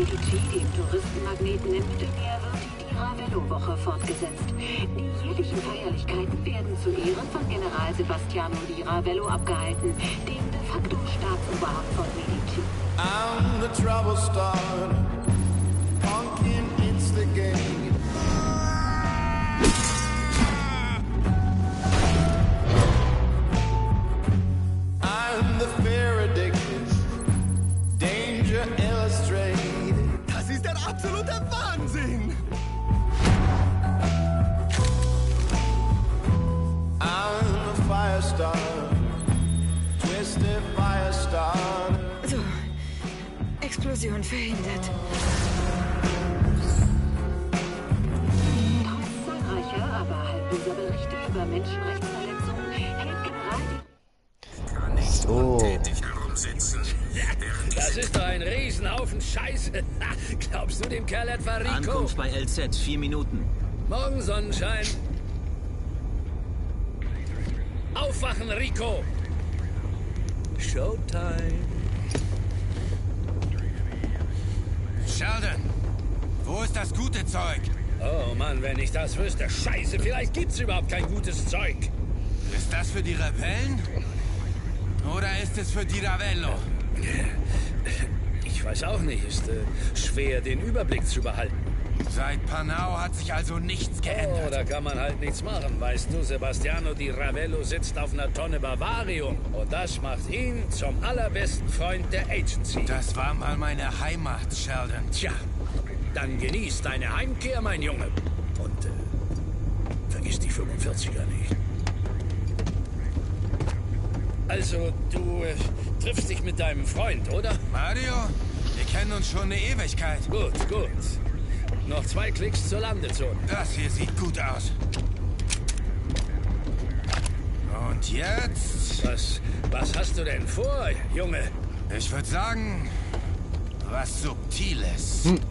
Medici, dem Touristenmagneten im Mittelmeer, wird die Ravello-Woche fortgesetzt. Die jährlichen Feierlichkeiten werden zu Ehren von General Sebastiano di Ravello abgehalten, dem de facto Staatsoberhaupt von Medici. I'm the trouble starter, pumpkin instigate. I'm the fear addicted, danger illustrated. Das ist der absolute Wahnsinn! I'm a firestarter, twisted firestarter. So, Explosion verhindert. Trotz zahlreicher, aber halbloser Berichte über Menschenrechtsverletzungen hält General So. Das ist doch ein Riesenhaufen Scheiße. Glaubst du dem Kerl etwa Rico? Ankunft bei LZ, 4 Minuten. Morgen Sonnenschein. Aufwachen, Rico! Showtime. Sheldon, wo ist das gute Zeug? Oh Mann, wenn ich das wüsste. Scheiße, vielleicht gibt's überhaupt kein gutes Zeug. Ist das für die Rebellen? Oder ist es für die Ravello? Ich weiß auch nicht. Ist schwer, den Überblick zu behalten. Seit Panau hat sich also nichts Oh, geändert. da kann man halt nichts machen. Weißt du, Sebastiano di Ravello sitzt auf einer Tonne Bavarium. Und das macht ihn zum allerbesten Freund der Agency. Das war mal meine Heimat, Sheldon. Tja, dann genieß deine Heimkehr, mein Junge. Und vergiss die 45er nicht. Also, du triffst dich mit deinem Freund, oder? Mario, wir kennen uns schon eine Ewigkeit. Gut, gut. Noch 2 Klicks zur Landezone. Das hier sieht gut aus. Und jetzt? Was hast du denn vor, Junge? Ich würde sagen, was Subtiles. Und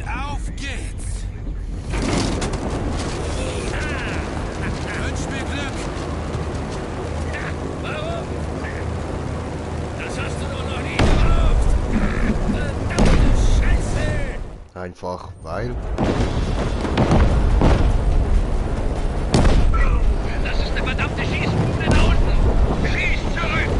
auf geht's. Wünsch mir Glück. Warum? Das hast du doch noch nie geraucht. Verdammte Scheiße! Einfach weil. Das ist eine verdammte Schießbude da unten. Schieß zurück!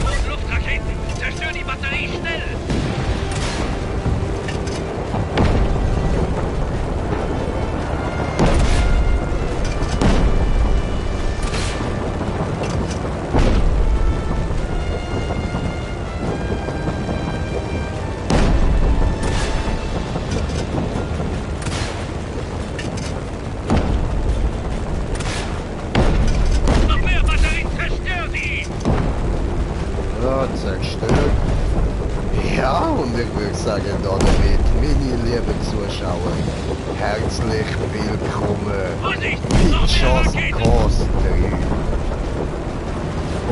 Und Luftraketen! Zerstör die Batterie schnell! Noch mehr Batterien! Zerstör sie! Ja, zerstört. Ja, und ich würde sagen, damit, meine lieben Zuschauer, herzlich willkommen Vorsicht! bei Noch mehr Just Raketen! Cause 3.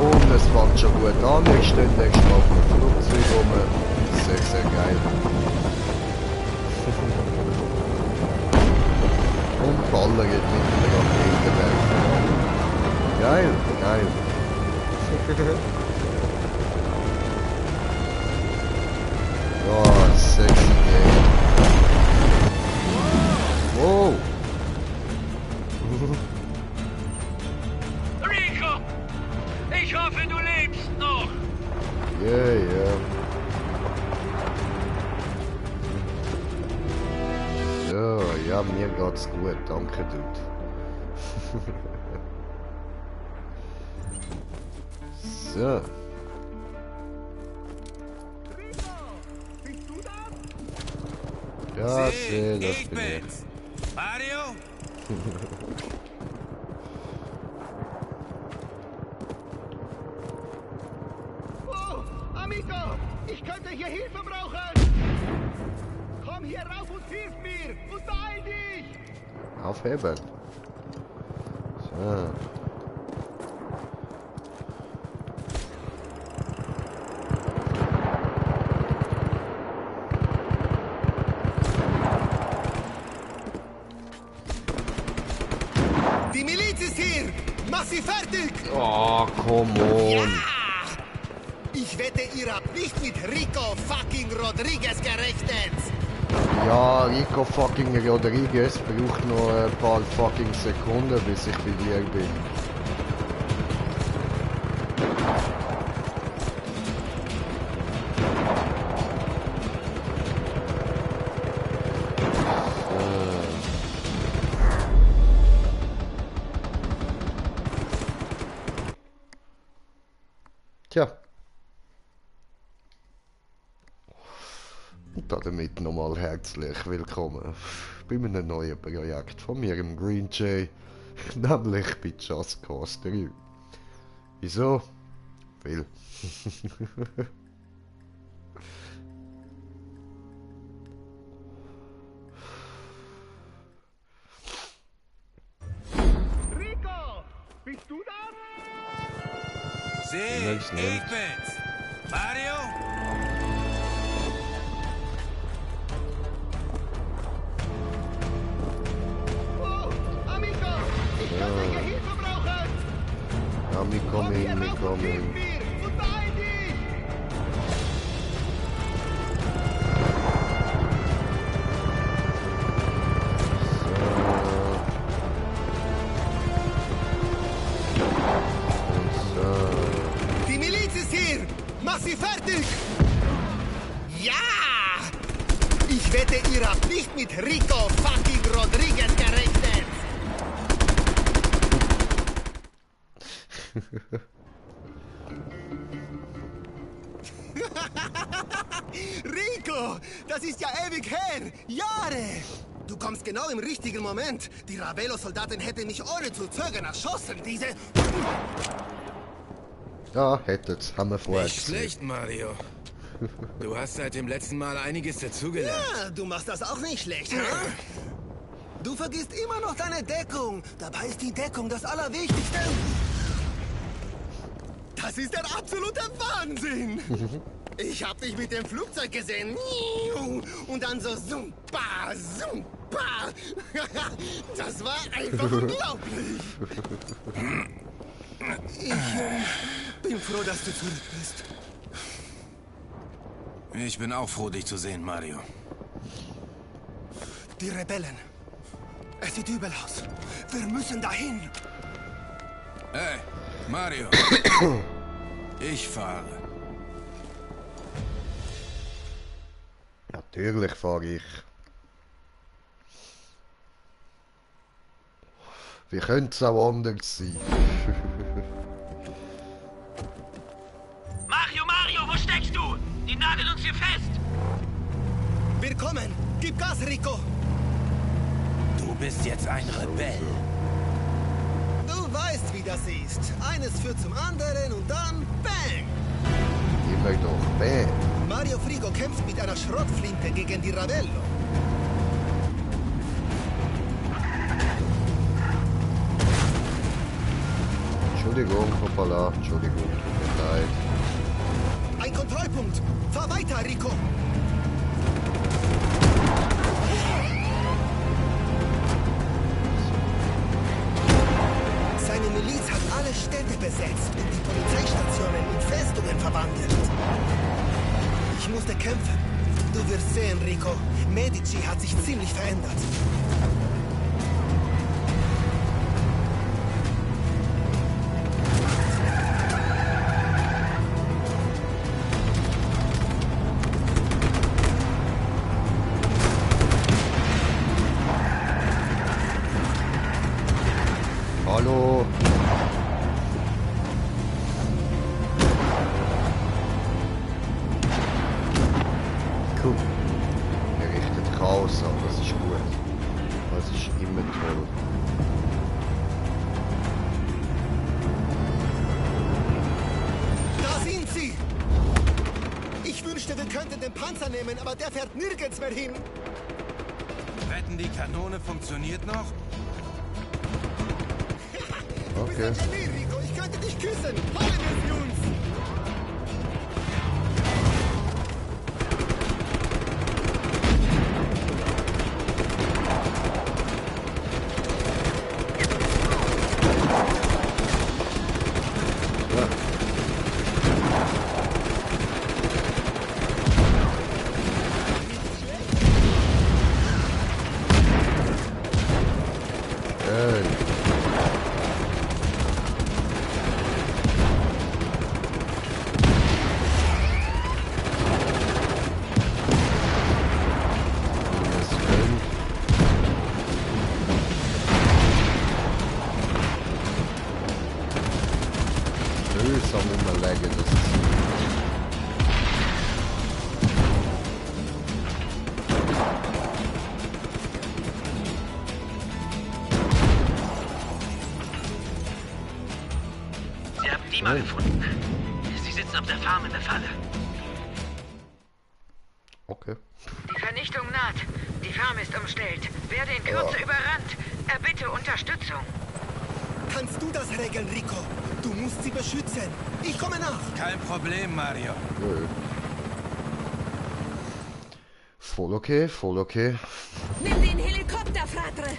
Und es fängt schon gut an, ich stehe nächstes Mal auf dem Flugzeug rum. Sehr, sehr geil. Und ballert mit der Raketenwerfer. Geil, geil. Ja, sexy Game. Wow. Rico! Ich hoffe, du lebst noch! Yeah, yeah. So, ja, mir geht's gut, danke, Dude. So. Ja, sehe, das ich bin ich. bin's. Mario? Oh, Amigo, ich könnte hier Hilfe brauchen. Komm hier rauf und hilf mir und beeil dich. Aufheben. So. zurück! Oh, come on. Ich wette, ihr habt nicht mit Rico fucking Rodriguez gerechnet! Ja, Rico fucking Rodriguez braucht noch ein paar fucking Sekunden, bis ich bei dir bin. Tja. Und damit nochmal herzlich willkommen bei einem neuen Projekt von mir im Green Jay, nämlich bei Just Cause 3. Wieso? Weil. Rico! Bist du das? Sieh, ich bin's. Mario? Oh, Amico! Ich könnte hier Hilfe brauchen! Ja, wir kommen hin, wir kommen hin. Und beeil dich! Die Miliz ist hier! Mach sie fertig! Ja! Ich wette, ihr habt nicht mit Rico fucking Rodriguez gerechnet! Rico! Das ist ja ewig her! Jahre! Du kommst genau im richtigen Moment. Die Ravello-Soldaten hätten mich ohne zu zögern erschossen. Diese... Ja, hättet's, haben wir vorher Nicht schlecht, Mario. Du hast seit dem letzten Mal einiges dazugelernt. Ja, du machst das auch nicht schlecht, ha? Du vergisst immer noch deine Deckung. Dabei ist die Deckung das Allerwichtigste. Das ist der absolute Wahnsinn. Ich hab dich mit dem Flugzeug gesehen. Und dann so zumpa, zumpa. Das war einfach unglaublich. Ich bin froh, dass du zurück bist. Ich bin auch froh, dich zu sehen, Mario. Die Rebellen. Es sieht übel aus. Wir müssen dahin. Hey, Mario. Ich fahre. Natürlich fahre ich. Wie könnte es auch anders sein? Mario, wo steckst du? Die nageln uns hier fest! Wir kommen! Gib Gas, Rico! Du bist jetzt ein Rebell. Du weißt, wie das ist. Eines führt zum anderen und dann Bang! Immer doch, bäh. Mario Frigo kämpft mit einer Schrottflinte gegen die Ravello. Entschuldigung, hoppala, Entschuldigung, tut mir leid. Ein Kontrollpunkt! Fahr weiter, Rico! Seine Miliz hat alle Städte besetzt und die Polizeistationen in Festungen verwandelt. Ich musste kämpfen. Du wirst sehen, Rico. Medici hat sich ziemlich verändert. Hallo. Cool. Er richtet Chaos an, das ist gut. Das ist immer toll. Da sind sie! Ich wünschte, wir könnten den Panzer nehmen, aber der fährt nirgends mehr hin. Wetten, die Kanone funktioniert noch? Du bist ein Genie, Rico. Ich könnte dich küssen. Holen wir sie uns. Dima gefunden. Sie sitzen auf der Farm in der Falle. Okay. Die Vernichtung naht. Die Farm ist umstellt. Werde in Kürze überrannt. Erbitte Unterstützung. Kannst du das regeln, Rico? Du musst sie beschützen. Ich komme nach. Kein Problem, Mario. Nö. Voll okay, voll okay. Nimm den Helikopter, Fratre.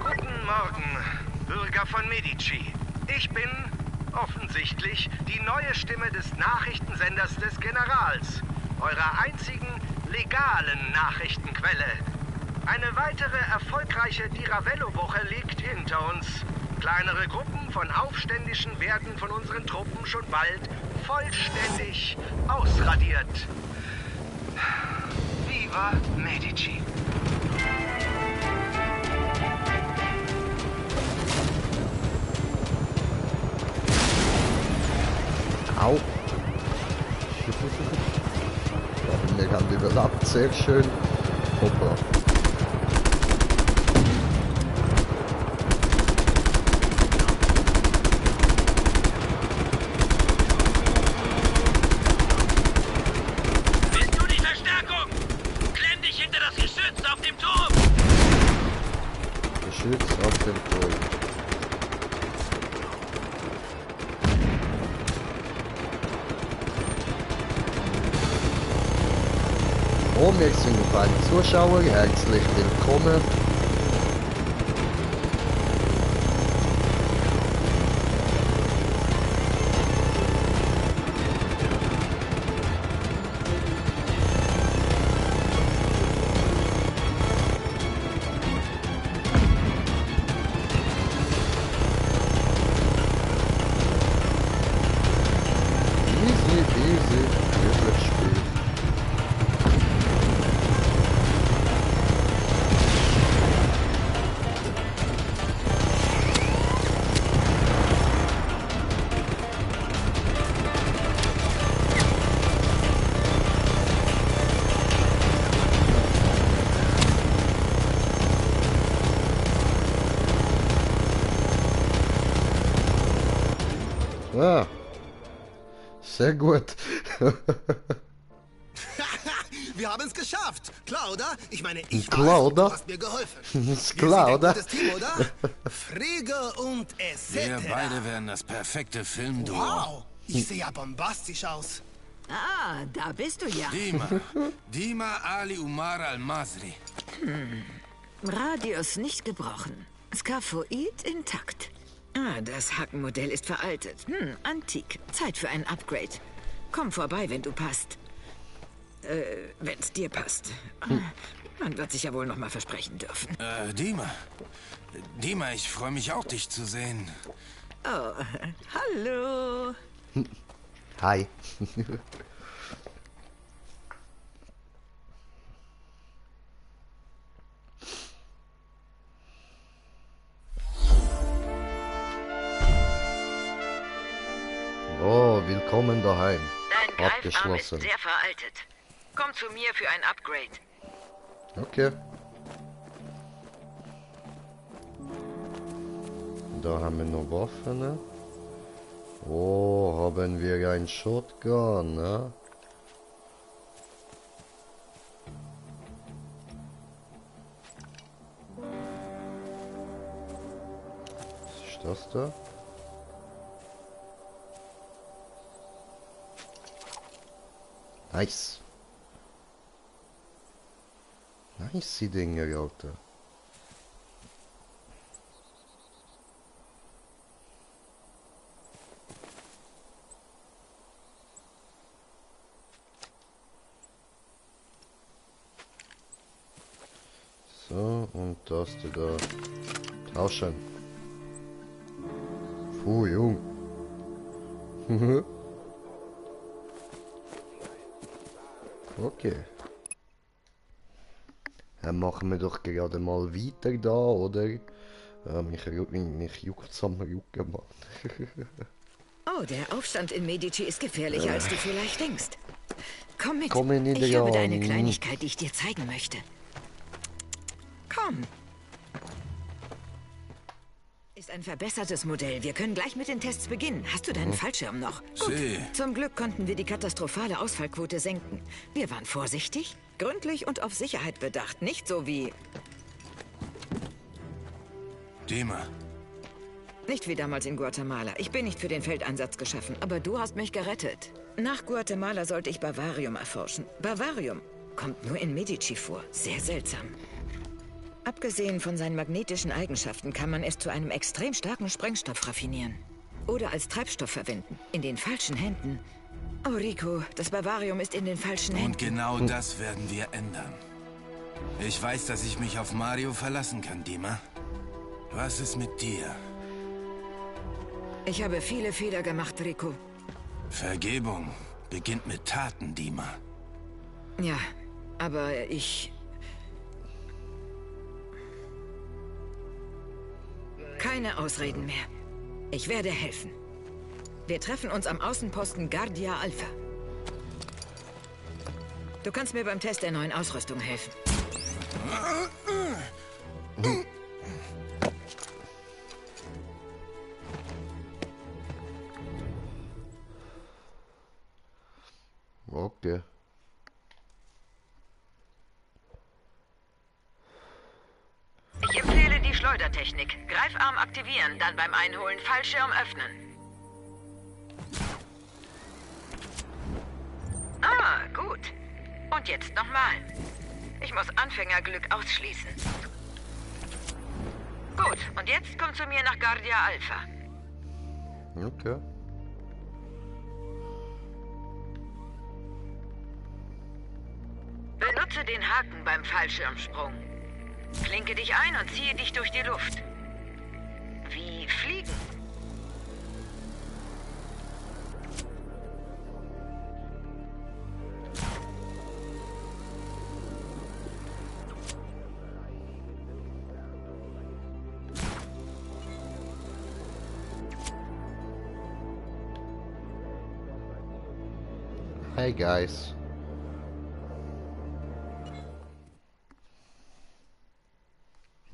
Guten Morgen, Bürger von Medici. Ich bin offensichtlich die neue Stimme des Nachrichtensenders des Generals, eurer einzigen legalen Nachrichtenquelle. Eine weitere erfolgreiche Diravello-Woche liegt hinter uns. Kleinere Gruppen von Aufständischen werden von unseren Truppen schon bald vollständig ausradiert. Viva Medici! Au. Wir haben überlappt, sehr schön. Hoppla. Bist du die Verstärkung? Klemm dich hinter das Geschütz auf dem Turm! Geschütz auf dem Turm. Aufmerksamen Zuschauer, herzlich willkommen. Easy, wirklich Spiel. Ah, sehr gut. Wir haben es geschafft. Klar, oder? Ich meine, ich Klar, war's, oder? du hast mir geholfen. Ist klar, Wir oder? sind ein gutes Team, oder? Frigge und Wir etc. beide wären das perfekte Filmduo. Wow, ich sehe ja bombastisch aus. Ah, da bist du ja. Dima Ali Umar Al-Masri. Radius nicht gebrochen. Skaphoid intakt. Ah, das Hackenmodell ist veraltet. Antik. Zeit für ein Upgrade. Komm vorbei, wenn du passt. Wenn's dir passt. Man wird sich ja wohl noch mal versprechen dürfen. Dima, ich freue mich auch, dich zu sehen. Oh, hallo. Hi. Oh, willkommen daheim. Dein Greifarm ist Abgeschlossen. sehr veraltet. Komm zu mir für ein Upgrade. Okay. Da haben wir noch Waffen. Ne? Oh, haben wir ein Shotgun, ne? Was ist das da? Nice. Nice, die Dinger, Alter. So, und das da tauschen. Puh, Jung. Okay. Dann machen wir doch gerade mal weiter da, oder? Mich juckt's am Rücken, Mann. Oh, der Aufstand in Medici ist gefährlicher, als du vielleicht denkst. Komm mit. Komm in die Ich habe da eine Augen. Kleinigkeit, die ich dir zeigen möchte. Komm. Ist ein verbessertes Modell. Wir können gleich mit den Tests beginnen. Hast du deinen Fallschirm noch? Gut. Sie. Zum Glück konnten wir die katastrophale Ausfallquote senken. Wir waren vorsichtig, gründlich und auf Sicherheit bedacht. Nicht so wie... Dima. Nicht wie damals in Guatemala. Ich bin nicht für den Feldeinsatz geschaffen, aber du hast mich gerettet. Nach Guatemala sollte ich Bavarium erforschen. Bavarium kommt nur in Medici vor. Sehr seltsam. Abgesehen von seinen magnetischen Eigenschaften kann man es zu einem extrem starken Sprengstoff raffinieren. Oder als Treibstoff verwenden. In den falschen Händen. Oh, Rico, das Bavarium ist in den falschen Händen. Und genau das werden wir ändern. Ich weiß, dass ich mich auf Mario verlassen kann, Dima. Was ist mit dir? Ich habe viele Fehler gemacht, Rico. Vergebung beginnt mit Taten, Dima. Ja, aber ich... Keine Ausreden mehr. Ich werde helfen. Wir treffen uns am Außenposten Guardia Alpha. Du kannst mir beim Test der neuen Ausrüstung helfen. Okay. Ich empfehle die Schleudertechnik. Greifarm aktivieren, dann beim Einholen Fallschirm öffnen. Ah, gut. Und jetzt nochmal. Ich muss Anfängerglück ausschließen. Gut, und jetzt komm zu mir nach Guardia Alpha. Okay. Benutze den Haken beim Fallschirmsprung. Klinke dich ein und ziehe dich durch die Luft. Wie fliegen. Hey guys.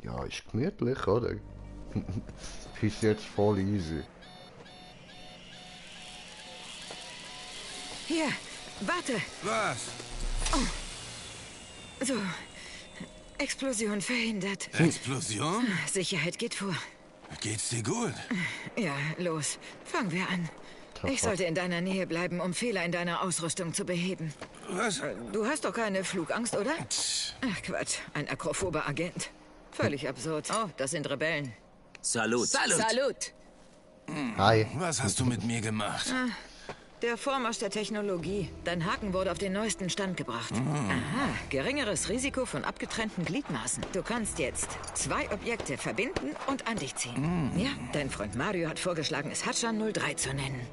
Ja, ist gemütlich, oder? Ist jetzt voll easy. Hier, warte. Was? So. Explosion verhindert. Explosion? Sicherheit geht vor. Geht's dir gut? Ja, los. Fangen wir an. Ich sollte in deiner Nähe bleiben, um Fehler in deiner Ausrüstung zu beheben. Was? Du hast doch keine Flugangst, oder? Ach Quatsch, ein akrophober Agent. Völlig absurd. Oh, das sind Rebellen. Salut. Salut! Hi. Was hast du mit mir gemacht? Der Vormarsch der Technologie. Dein Haken wurde auf den neuesten Stand gebracht. Aha, geringeres Risiko von abgetrennten Gliedmaßen. Du kannst jetzt 2 Objekte verbinden und an dich ziehen. Ja, dein Freund Mario hat vorgeschlagen, es Hatchan 03 zu nennen.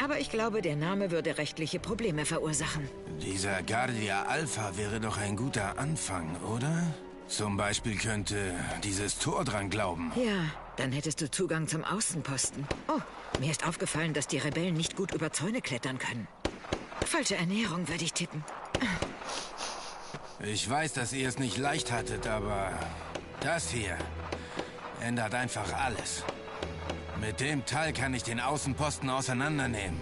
Aber ich glaube, der Name würde rechtliche Probleme verursachen. Dieser Guardia Alpha wäre doch ein guter Anfang, oder? Zum Beispiel könnte dieses Tor dran glauben. Ja, dann hättest du Zugang zum Außenposten. Oh, mir ist aufgefallen, dass die Rebellen nicht gut über Zäune klettern können. Falsche Ernährung, würde ich tippen. Ich weiß, dass ihr es nicht leicht hattet, aber das hier ändert einfach alles. Mit dem Teil kann ich den Außenposten auseinandernehmen.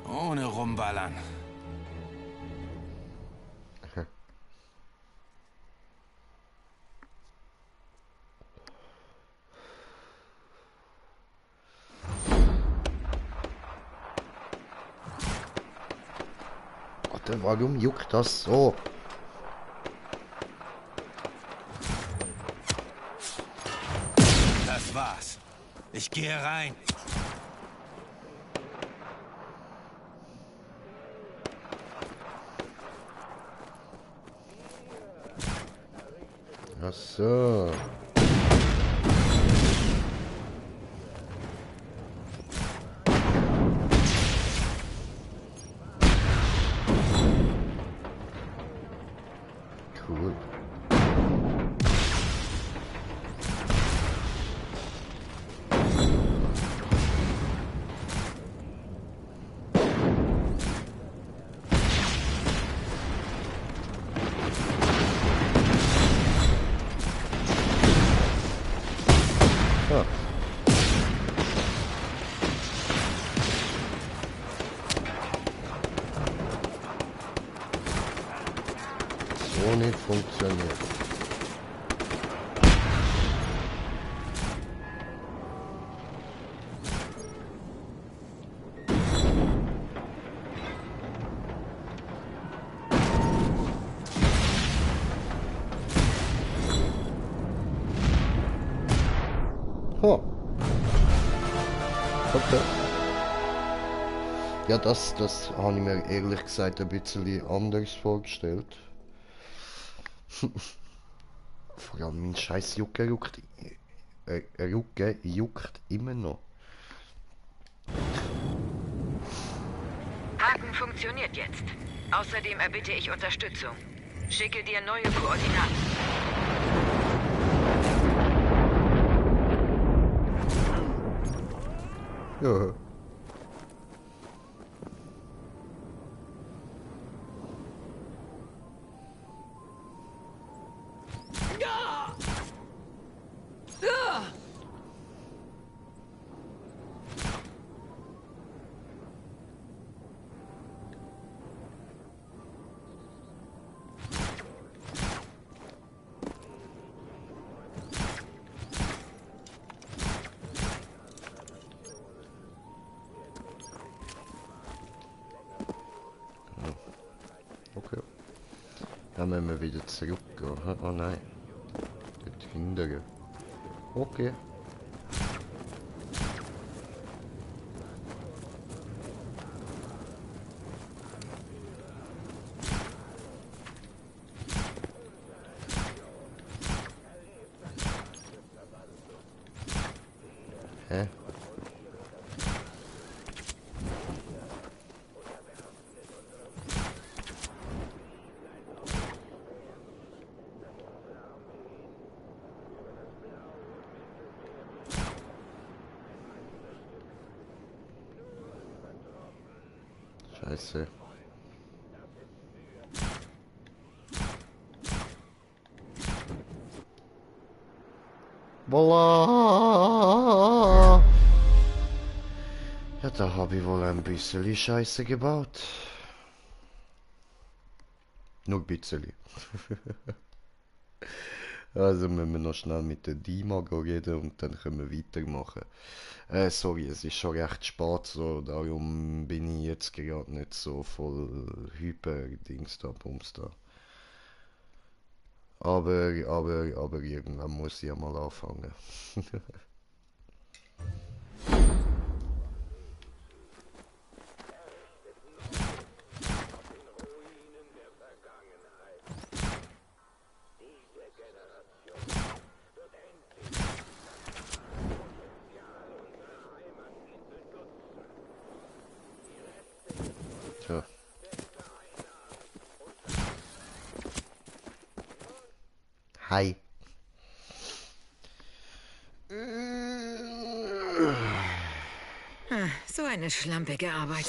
Ohne rumballern. Warte, warum juckt das so? Das war's. Ich gehe rein. Ach so. Cool. so nicht funktioniert. Oh. Okay. Ja, das habe ich mir ehrlich gesagt ein bisschen anders vorgestellt. Vor allem mein scheiß Rücken juckt immer noch. Haken funktioniert jetzt. Außerdem erbitte ich Unterstützung. Schicke dir neue Koordinaten. Ja. Okay. Dann müssen wir wieder zurückgehen. Oh nein. Dort hinten. Okay. Hä? Scheiße. Voila! Ja, da habe ich wohl ein bisschen Scheiße gebaut. Nur ein bisschen. Also müssen wir noch schnell mit der Dima reden und dann können wir weitermachen. Sorry, es ist schon recht spät, so, darum bin ich jetzt gerade nicht so voll Hyper-Dings da, Bums da. Aber irgendwann muss ich ja mal anfangen. Tja. Hi. So eine schlampige Arbeit.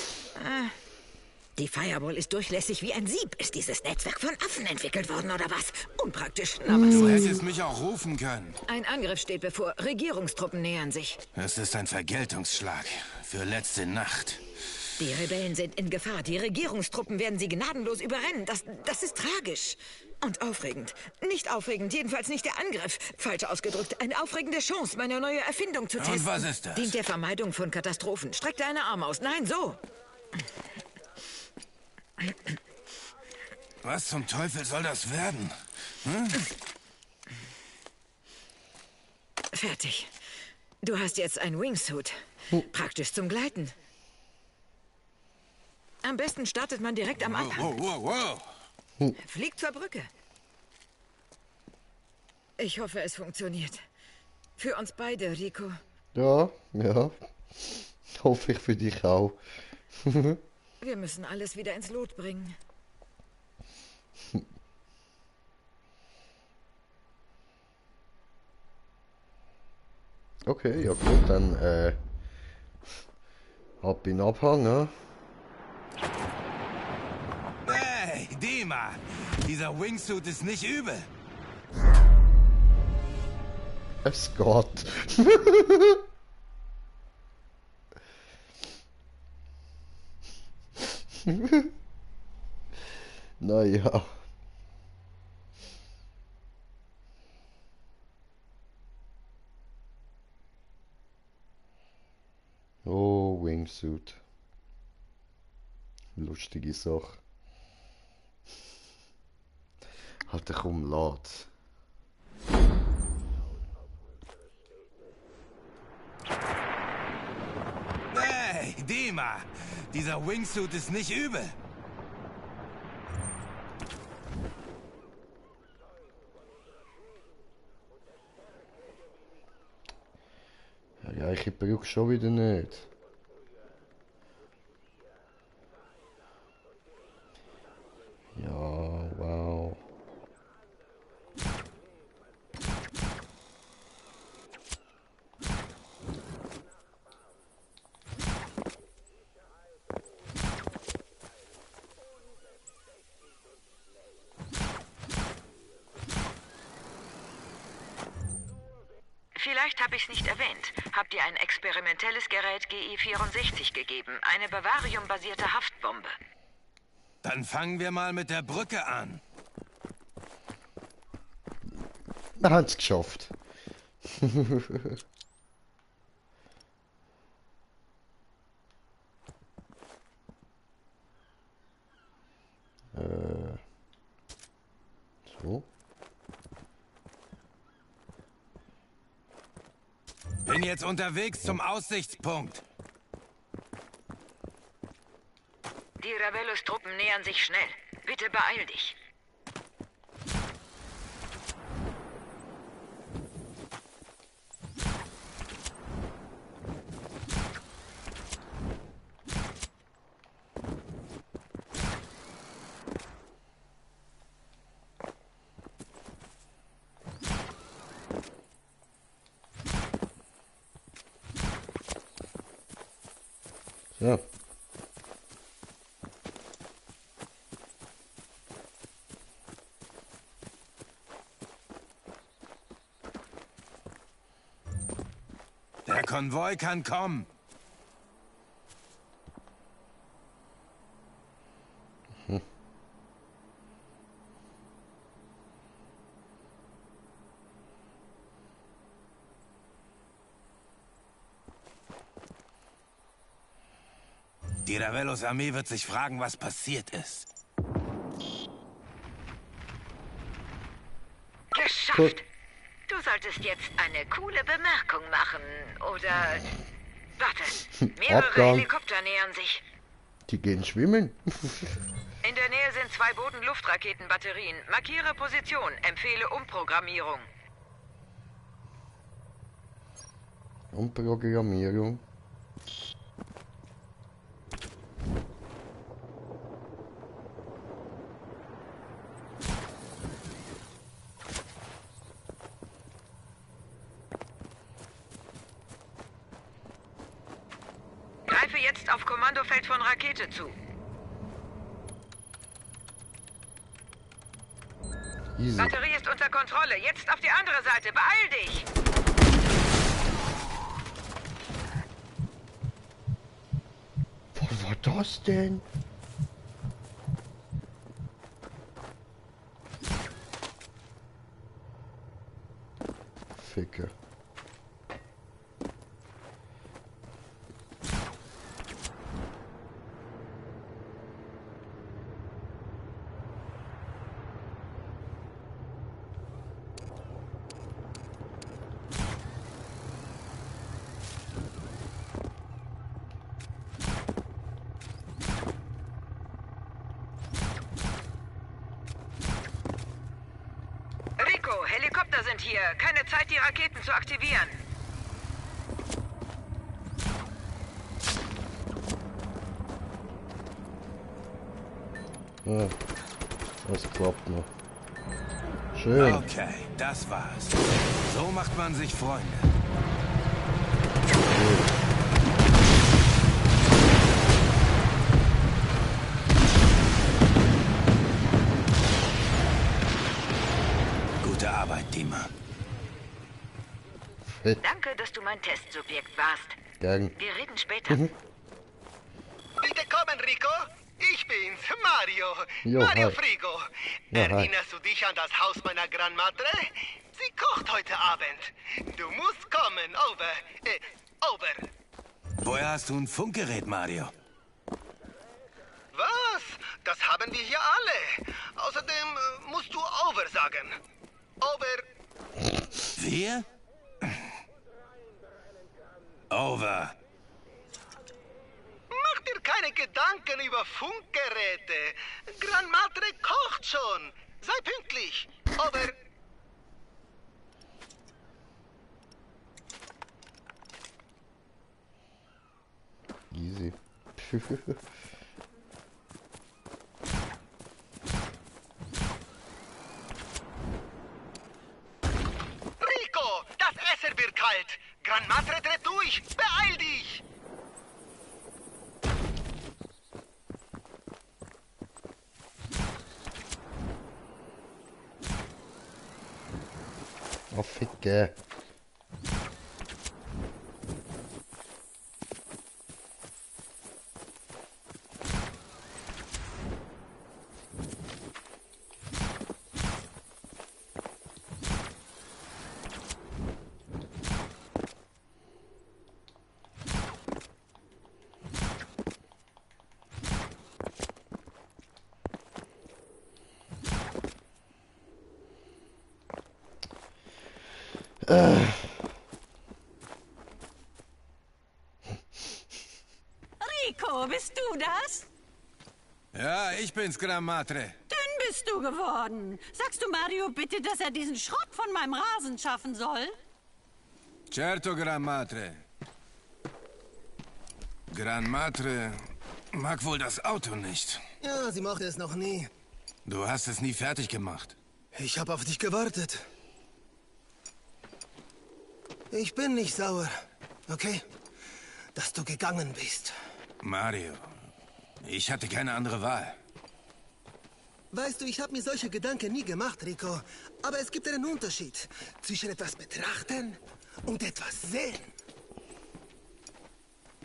Die Firewall ist durchlässig wie ein Sieb. Ist dieses Netzwerk von Affen entwickelt worden oder was? Unpraktisch. Na, was Du soll's? hättest mich auch rufen können. Ein Angriff steht bevor. Regierungstruppen nähern sich. Es ist ein Vergeltungsschlag für letzte Nacht. Die Rebellen sind in Gefahr. Die Regierungstruppen werden sie gnadenlos überrennen. Das ist tragisch. Und aufregend. Nicht aufregend, jedenfalls nicht der Angriff. Falsch ausgedrückt. Eine aufregende Chance, meine neue Erfindung zu testen. Und was ist das? Dient der Vermeidung von Katastrophen. Streck deine Arme aus. Nein, so. Was zum Teufel soll das werden? Hm? Fertig. Du hast jetzt ein Wingsuit. Praktisch zum Gleiten. Am besten startet man direkt am Abhang. Wow. Fliegt zur Brücke. Ich hoffe, es funktioniert. Für uns beide, Rico. Ja. Hoffe ich für dich auch. Wir müssen alles wieder ins Lot bringen. Okay, ja gut, dann ab in Abhang, ne? Hey, Dima! Dieser Wingsuit ist nicht übel. Es geht. Naja. Wingsuit. Lustige Sache. Alter, komm, lad. Hey, Dima! Dieser Wingsuit ist nicht übel. Ja, ich brauche schon wieder nicht. Ja, wow. Vielleicht habe ich es nicht erwähnt. Habt ihr ein experimentelles Gerät GI-64 gegeben? Eine Bavarium-basierte Haftbombe. Dann fangen wir mal mit der Brücke an. Wir haben es geschafft. So. Bin jetzt unterwegs zum Aussichtspunkt. Die Ravellos Truppen nähern sich schnell. Bitte beeil dich. Ja. Der Konvoi kann kommen. Die Ravellos Armee wird sich fragen, was passiert ist. Geschafft! Gut. Du solltest jetzt eine coole Bemerkung machen, oder... Warte, mehrere Abgang. Helikopter nähern sich. Die gehen schwimmen. In der Nähe sind 2 Boden-Luftraketenbatterien. Markiere Position, empfehle Umprogrammierung. Umprogrammierung. Greife jetzt auf Kommandofeld von Rakete zu. Easy. Batterie ist unter Kontrolle. Jetzt auf die andere Seite. Beeil dich! Was war das denn? Ficke. Rico, Helikopter sind hier. Keine Zeit, die Raketen zu aktivieren. Ja, das klappt noch. Schön. Okay, das war's. So macht man sich Freunde. Gute Arbeit, Dima. Fett. Danke, dass du mein Testsubjekt warst. Gern. Wir reden später. Bitte kommen, Rico. Ich bin's, Mario. Jo, Mario hi. Frigo. Ja, hi. Erinnerst du dich an das Haus meiner Grandmadre? Sie kocht heute Abend. Du musst kommen, over. Woher hast du ein Funkgerät, Mario? Was? Das haben wir hier alle. Außerdem musst du Over sagen. Over. Wir? Over. Mach dir keine Gedanken über Funkgeräte. Gran Matre kocht schon. Sei pünktlich. Over. Easy. Rico, das Essen wird kalt. Gran Matre dreht durch. Beeil dich. Oh, ficke. Rico, bist du das? Ja, ich bin's, Gran Matre. Dünn bist du geworden. Sagst du Mario bitte, dass er diesen Schrott von meinem Rasen schaffen soll? Certo, Gran Matre. Gran Matre mag wohl das Auto nicht. Ja, sie mochte es noch nie. Du hast es nie fertig gemacht. Ich habe auf dich gewartet. Ich bin nicht sauer, okay? Dass du gegangen bist. Mario, ich hatte keine andere Wahl. Weißt du, ich habe mir solche Gedanken nie gemacht, Rico. Aber es gibt einen Unterschied zwischen etwas betrachten und etwas sehen.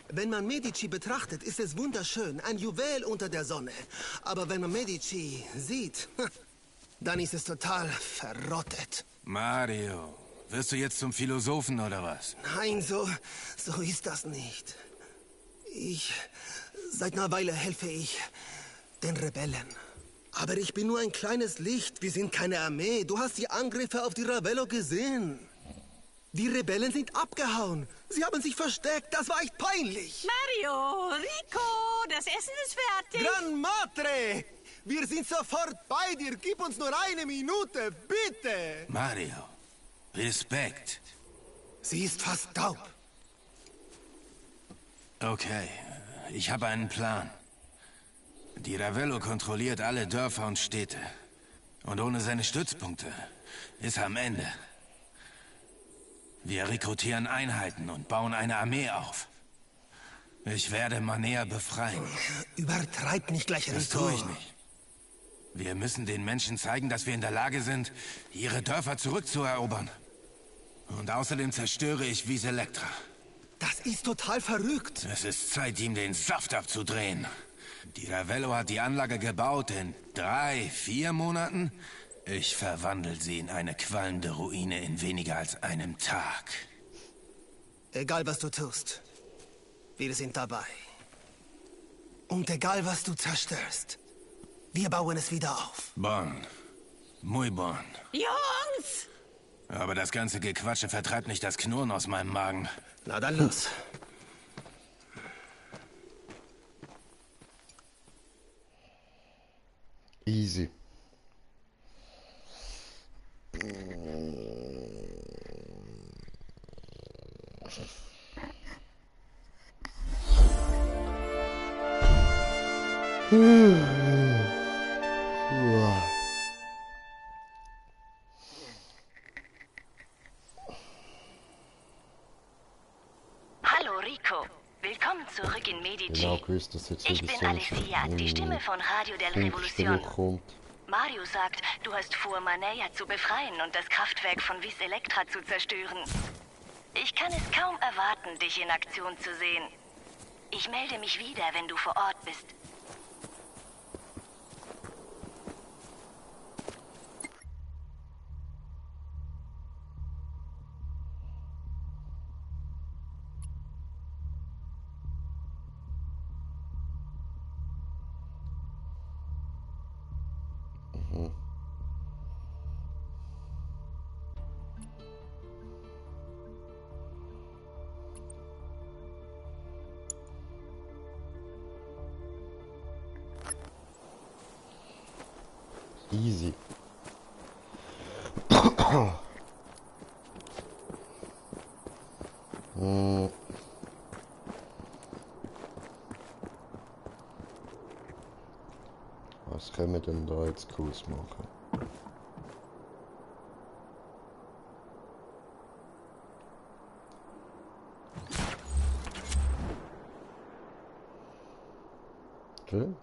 Wenn man Medici betrachtet, ist es wunderschön, ein Juwel unter der Sonne. Aber wenn man Medici sieht, dann ist es total verrottet. Mario, wirst du jetzt zum Philosophen oder was? Nein, so ist das nicht. Seit einer Weile helfe ich den Rebellen. Aber ich bin nur ein kleines Licht. Wir sind keine Armee. Du hast die Angriffe auf die Ravello gesehen. Die Rebellen sind abgehauen. Sie haben sich versteckt. Das war echt peinlich. Mario, Rico, das Essen ist fertig. Gran Matre! Wir sind sofort bei dir. Gib uns nur eine Minute, bitte. Mario, Respekt. Sie ist fast taub. Okay, ich habe einen Plan. Die Ravello kontrolliert alle Dörfer und Städte. Und ohne seine Stützpunkte ist er am Ende. Wir rekrutieren Einheiten und bauen eine Armee auf. Ich werde Manea befreien. Übertreib nicht gleich, Rico. Das tue ich nicht. Wir müssen den Menschen zeigen, dass wir in der Lage sind, ihre Dörfer zurückzuerobern. Und außerdem zerstöre ich Viselektra. Das ist total verrückt. Es ist Zeit, ihm den Saft abzudrehen. Die Ravello hat die Anlage gebaut in 3, 4 Monaten. Ich verwandle sie in eine qualmende Ruine in weniger als einem Tag. Egal, was du tust, wir sind dabei. Und egal, was du zerstörst, wir bauen es wieder auf. Bon. Muy bon. Jungs! Aber das ganze Gequatsche vertreibt nicht das Knurren aus meinem Magen. Na dann los. Easy. Hallo Rico, willkommen zurück in Medici. Genau gewusst, dass jetzt Ich bin Alicia, die Stimme von Radio del Revolution. kommt. Mario sagt, du hast vor, Manea zu befreien und das Kraftwerk von Vis Electra zu zerstören. Ich kann es kaum erwarten, dich in Aktion zu sehen. Ich melde mich wieder, wenn du vor Ort bist. Easy. Was können wir denn da jetzt Kurs machen? Okay.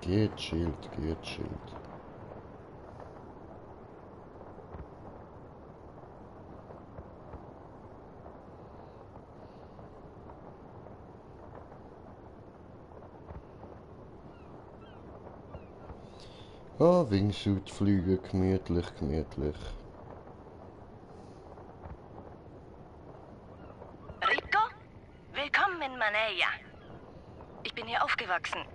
Geht Schild. Ah, Wingsuit fliegen, gemütlich. Rico? Willkommen in Manea. Ich bin hier aufgewachsen.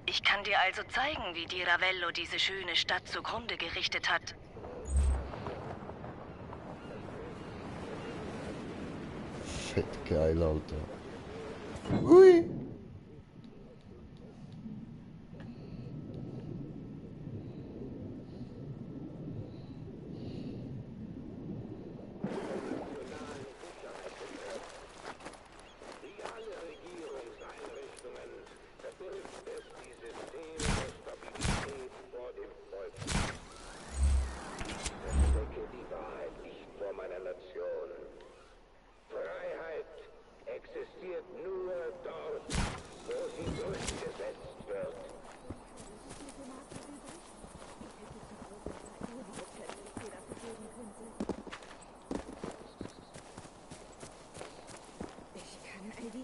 Ich kann dir also zeigen, wie die Ravello diese schöne Stadt zugrunde gerichtet hat. Fett geil, Alter. Ui!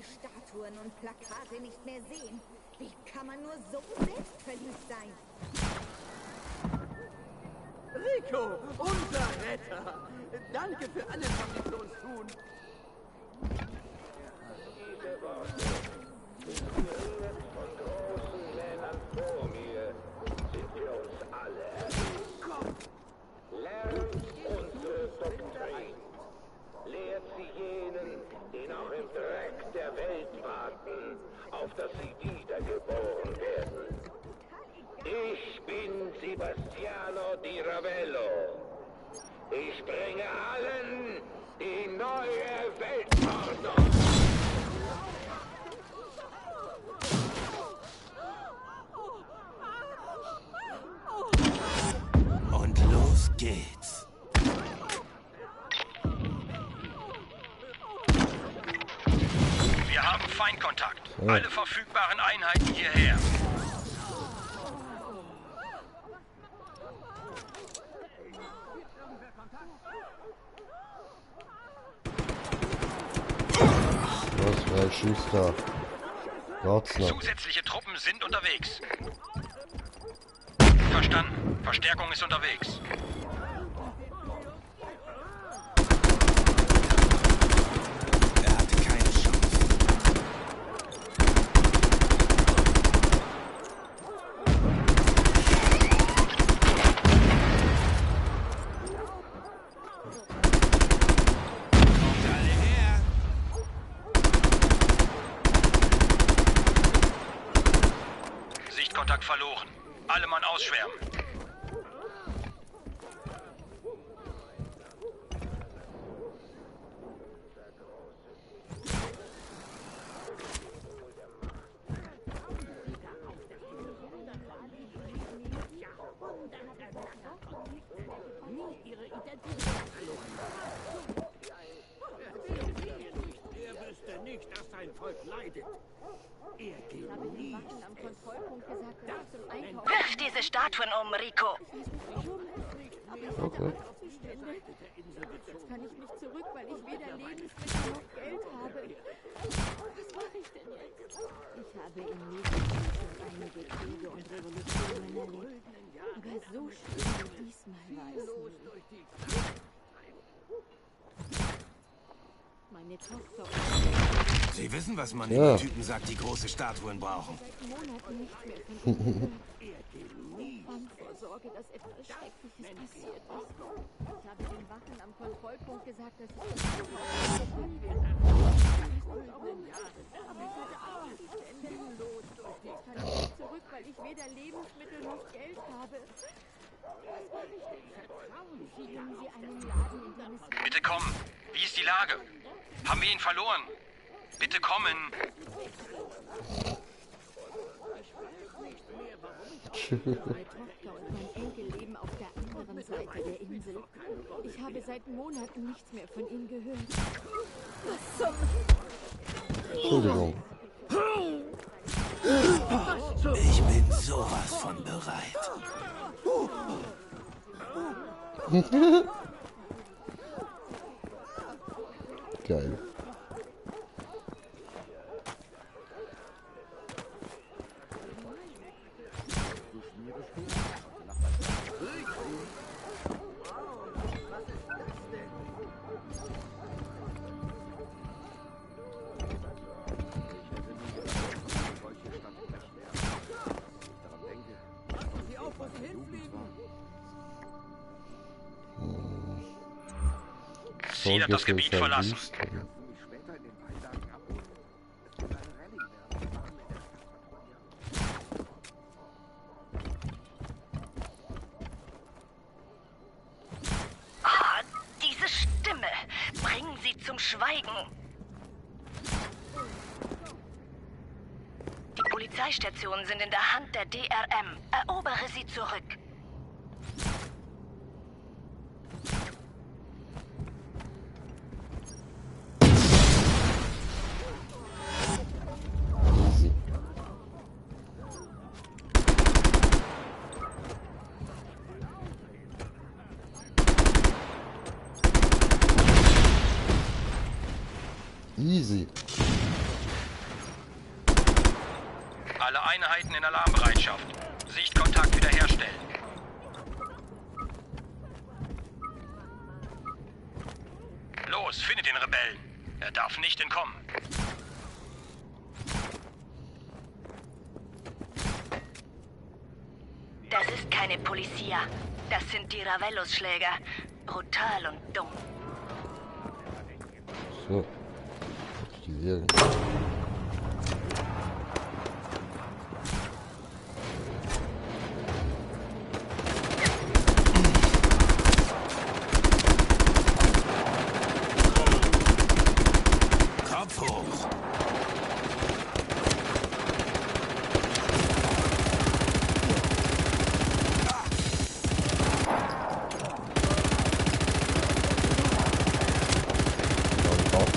Statuen und Plakate nicht mehr sehen. Wie kann man nur so selbstverliebt sein? Rico, unser Retter! Danke für alles, was Sie für uns tun. Diese Worte, inspiriert von großen Männern vor mir, sind für uns alle. Lernt unsere Doktrin. Lehrt sie jenen, die noch im Dreck der Welt warten, auf dass sie wiedergeboren werden. Ich bin Sebastiano di Ravello. Ich bringe allen die neue Weltordnung. Und los geht's. Wir haben Feindkontakt. Alle verfügbaren Einheiten hierher. Was für ein Schuss da? Wart's noch. Zusätzliche Truppen sind unterwegs. Verstanden. Verstärkung ist unterwegs. Er hatte keine Chance. Alle her! Sichtkontakt verloren. Alle Mann ausschwärmen. Er wüsste nicht, dass sein Volk leidet. Er genießt es. Wirf diese Statuen um, Rico. Okay. Jetzt kann ich nicht zurück, weil ich weder Lebensmittel noch Geld habe. Was mache ich denn jetzt? Ich habe im Leben schon einige Kriege und Revolutionen erlebt. Aber so schlimm wie diesmal Meine Tochter. Sie wissen, was man Ja. über Typen sagt, die große Statuen brauchen. Seit Monaten nichts mehr von ihm. Bangt vor Sorge, dass etwas Schreckliches passiert ist. Ich habe den Wachen am Kontrollpunkt gesagt, dass ich das bekommen werde. Aber ich hatte Angst, die Stände los. Ich kann nicht zurück, weil ich weder Lebensmittel noch Geld habe. Was mache ich denn? Finden Sie einen Laden, in dem es... Bitte kommen. Wie ist die Lage? Haben wir ihn verloren? Bitte kommen. Meine Tochter und mein Enkel leben auf der anderen Seite der Insel. Ich habe seit Monaten nichts mehr von ihnen gehört. Was zum... Entschuldigung. Ich bin sowas von bereit. Geil. Ziel hat das Gebiet verlassen. Ah, diese Stimme. Bringen Sie zum Schweigen. Die Polizeistationen sind in der Hand der DRM. Erobere sie zurück. Easy. Alle Einheiten in Alarmbereitschaft. Sichtkontakt wiederherstellen. Los, findet den Rebellen. Er darf nicht entkommen. Das ist keine Polizia. Das sind die Ravellos-Schläger. Brutal und dumm. So. Aktivieren. Kopf hoch.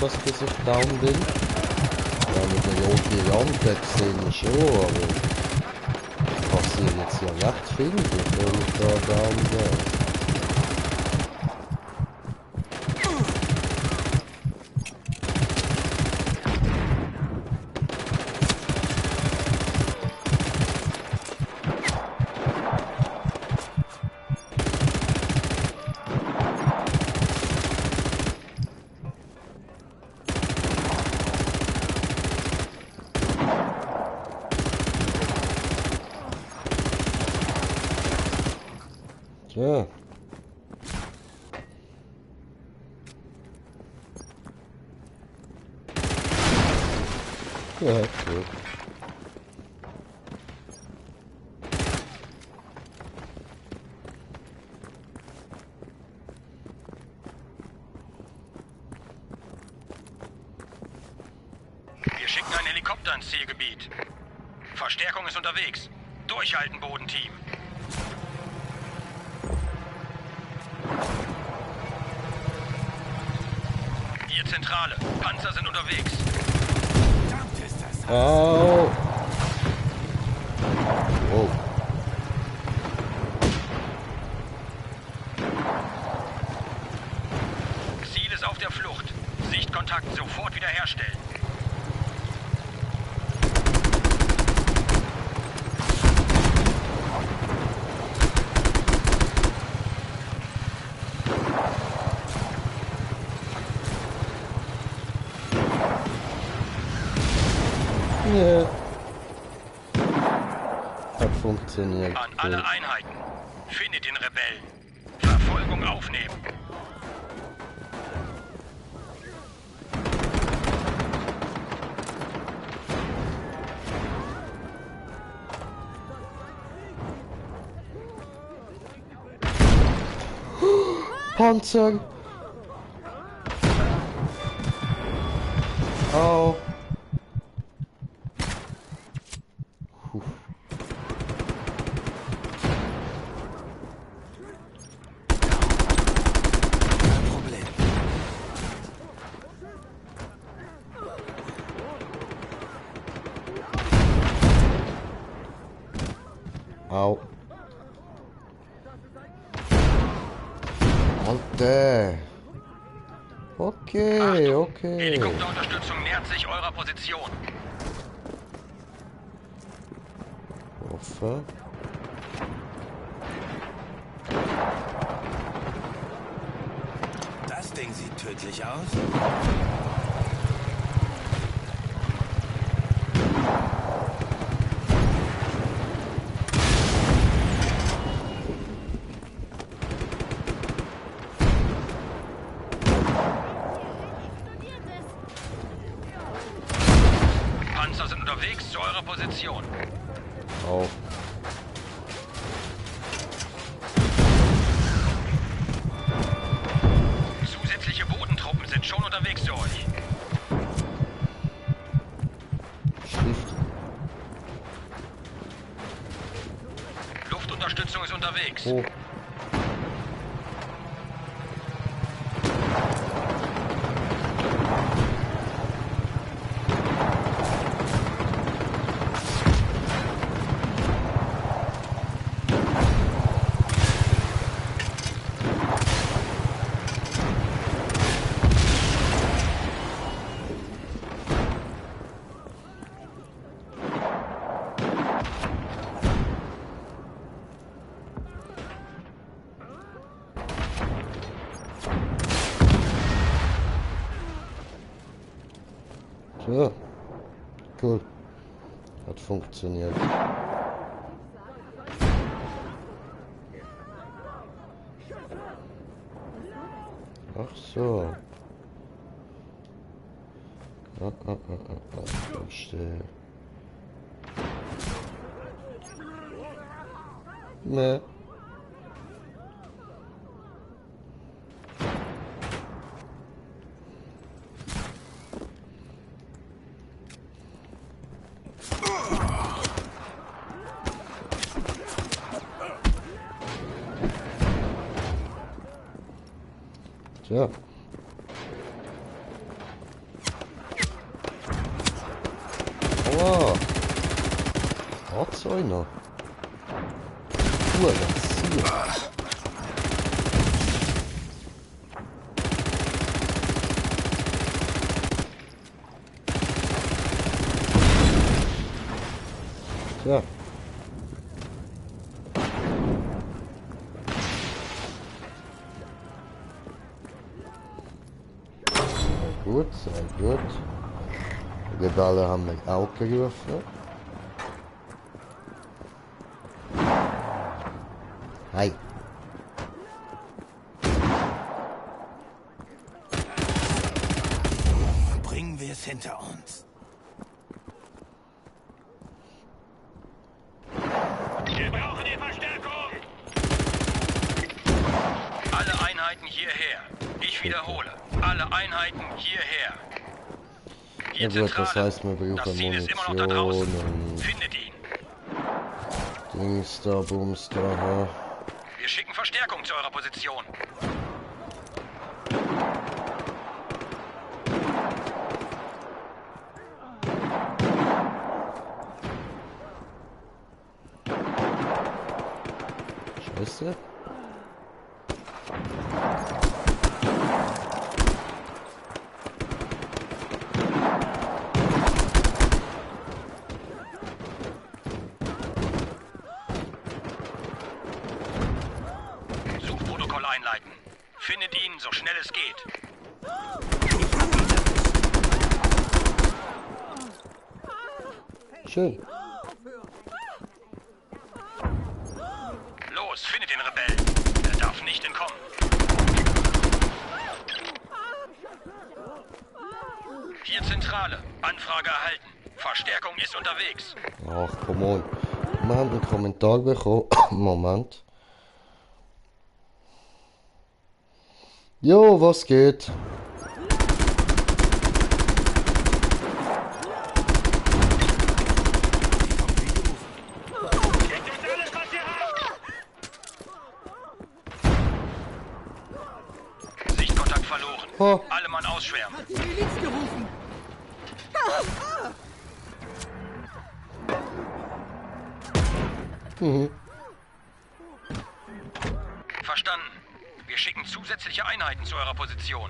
Das, bis ich down bin. Ja, mit der roten Lampe sehe ich schon, aber es passiert jetzt ja recht viel, bevor ich da down bin. Ja. Ja, gut. Wir schicken einen Helikopter ins Zielgebiet. Verstärkung ist unterwegs. Durchhalten, Bodenteam. Hier Zentrale. Panzer sind unterwegs. Au! Wow. Ziel ist auf der Flucht. Sichtkontakt sofort wiederherstellen. Ja. Hat funktioniert. An alle Einheiten. Findet den Rebellen. Verfolgung aufnehmen. Panzer! Au! Au. Alter. Okay, okay. Helikopterunterstützung nähert sich eurer Position. Waffe. Das Ding sieht tödlich aus. Panzer sind unterwegs zu eurer Position. Au. Zusätzliche Bodentruppen sind schon unterwegs zu euch. Schrift. Luftunterstützung ist unterwegs. Oh. So. Cool. Hat funktioniert. Ach so. Verstehe. Ne. Tja. Aua. Hat's einer. Das hier. Tja. Gut, sehr gut. Die Bälle haben mich auch gerufen. Hi. Bringen wir es hinter uns. Wir brauchen die Verstärkung! Alle Einheiten hierher. Ich wiederhole. Alle Einheiten hierher. Ja gut, das heißt, wir brauchen Munition und findet ihn. Dings da, Bums da, ha. Wir schicken Verstärkung zu eurer Position. Scheiße. Suchprotokoll einleiten. Findet ihn, so schnell es geht. Schön. Los, findet den Rebellen. Er darf nicht entkommen. Hier Zentrale. Anfrage erhalten. Verstärkung ist unterwegs. Ach, come on. Wir haben einen Kommentar bekommen. Moment. Jo, was geht? Sichtkontakt verloren. Oh. Alle Mann ausschwärmen. Hat die Miliz gerufen. Verstanden. Wir schicken zusätzliche Einheiten zu eurer Position.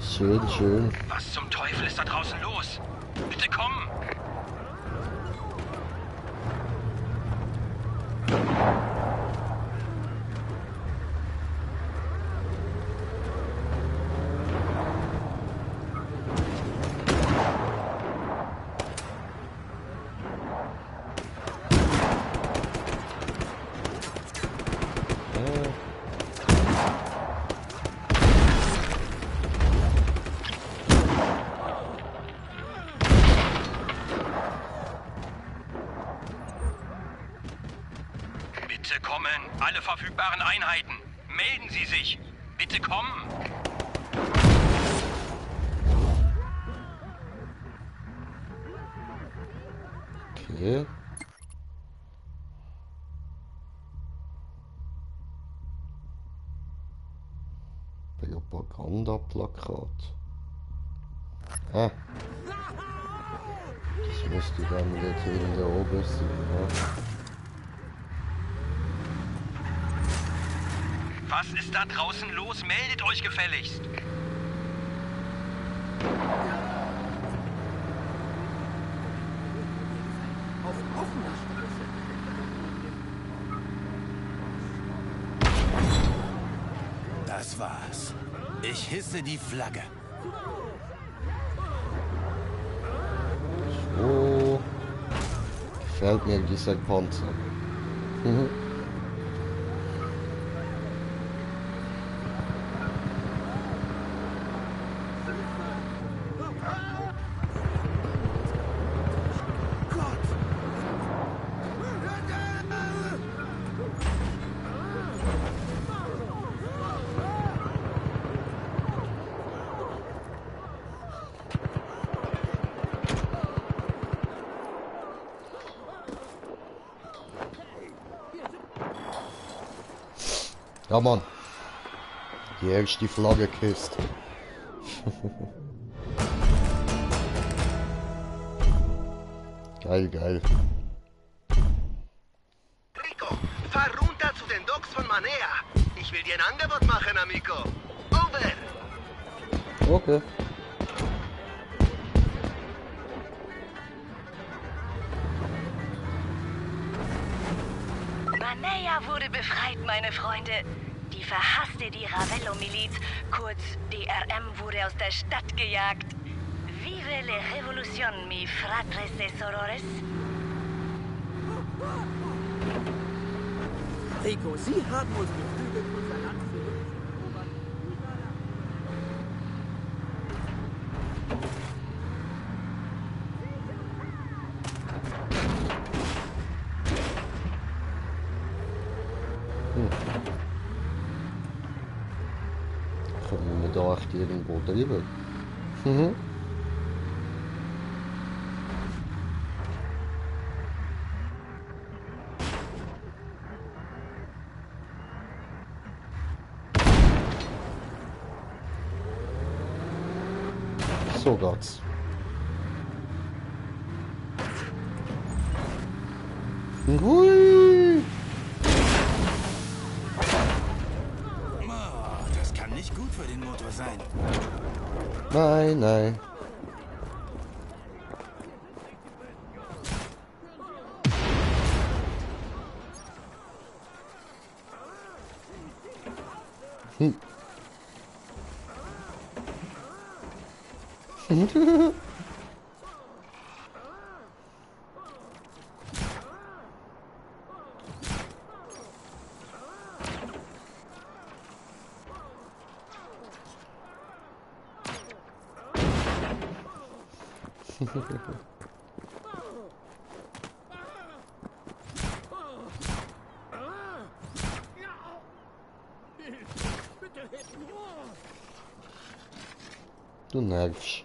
Schön, schön. Was zum Teufel ist da draußen los? Bitte kommen! Bitte kommen! Alle verfügbaren Einheiten! Melden Sie sich! Bitte kommen! Okay. Propagandaplakat. Ah. Das müsste dann jetzt irgendwo oben sein, ja. Was ist da draußen los? Meldet euch gefälligst! Auf offener Straße. Das war's. Ich hisse die Flagge. So. Gefällt mir dieser Panzer. Ja, Mann. Die erste Flagge geküsst. Geil, geil. Rico, fahr runter zu den Docks von Manea. Ich will dir ein Angebot machen, amigo. Over. Okay. Manea wurde befreit, meine Freunde. Die verhasste Di Ravello-Miliz, kurz DRM, wurde aus der Stadt gejagt. Vive la revolution, mi fratres de sorores. Rico, Sie haben uns beflügelt, unser Land zurückzuerobern. Können wir da echt irgendwo drüber? Mhm. So geht's. Hui! Das kann nicht gut für den Motor sein. Nein, nein. Du nervst.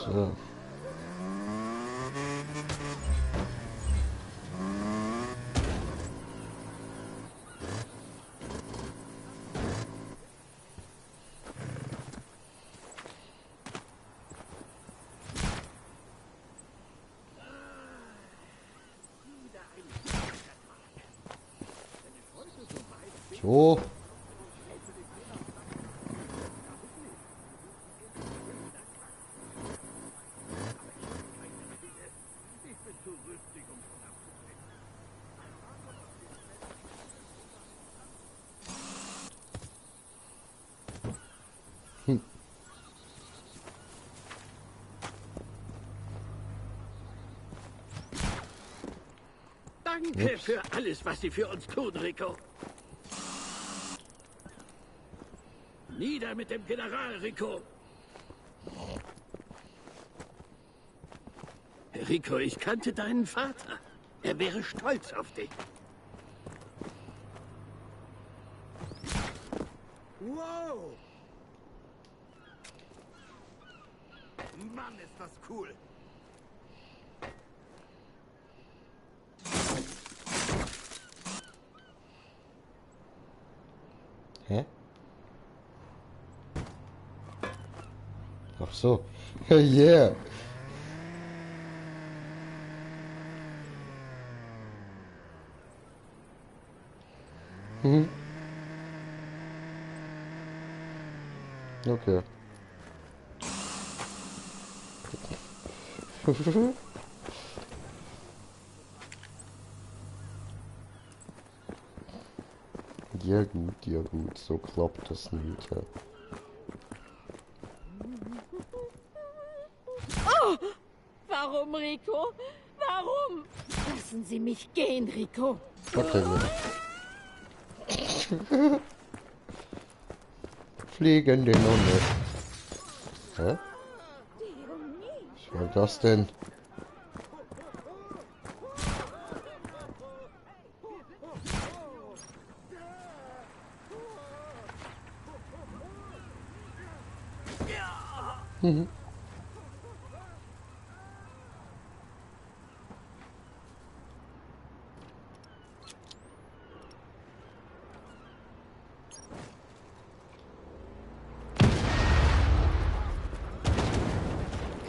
So. So. Danke für alles, was Sie für uns tun, Rico. Nieder mit dem General, Rico. Rico, ich kannte deinen Vater. Er wäre stolz auf dich. Wow! Mann, ist das cool. Hä? Ach so. Yeah. Mhm. Okay. Ja gut, so klappt das nicht. Ja. Oh! Warum, Rico? Warum? Lassen Sie mich gehen, Rico. Okay. Fliegende Nonne. Hä? Was war das denn? Mhm.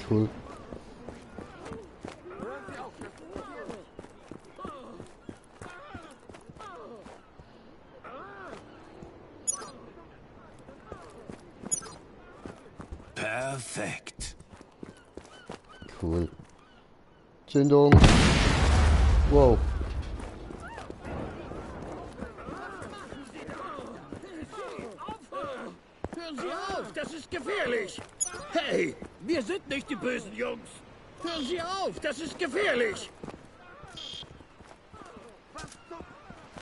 Cool. Perfekt. Cool. Zündung. Wow. Hören Sie auf, das ist gefährlich. Hey, wir sind nicht die bösen Jungs. Hören Sie auf, das ist gefährlich.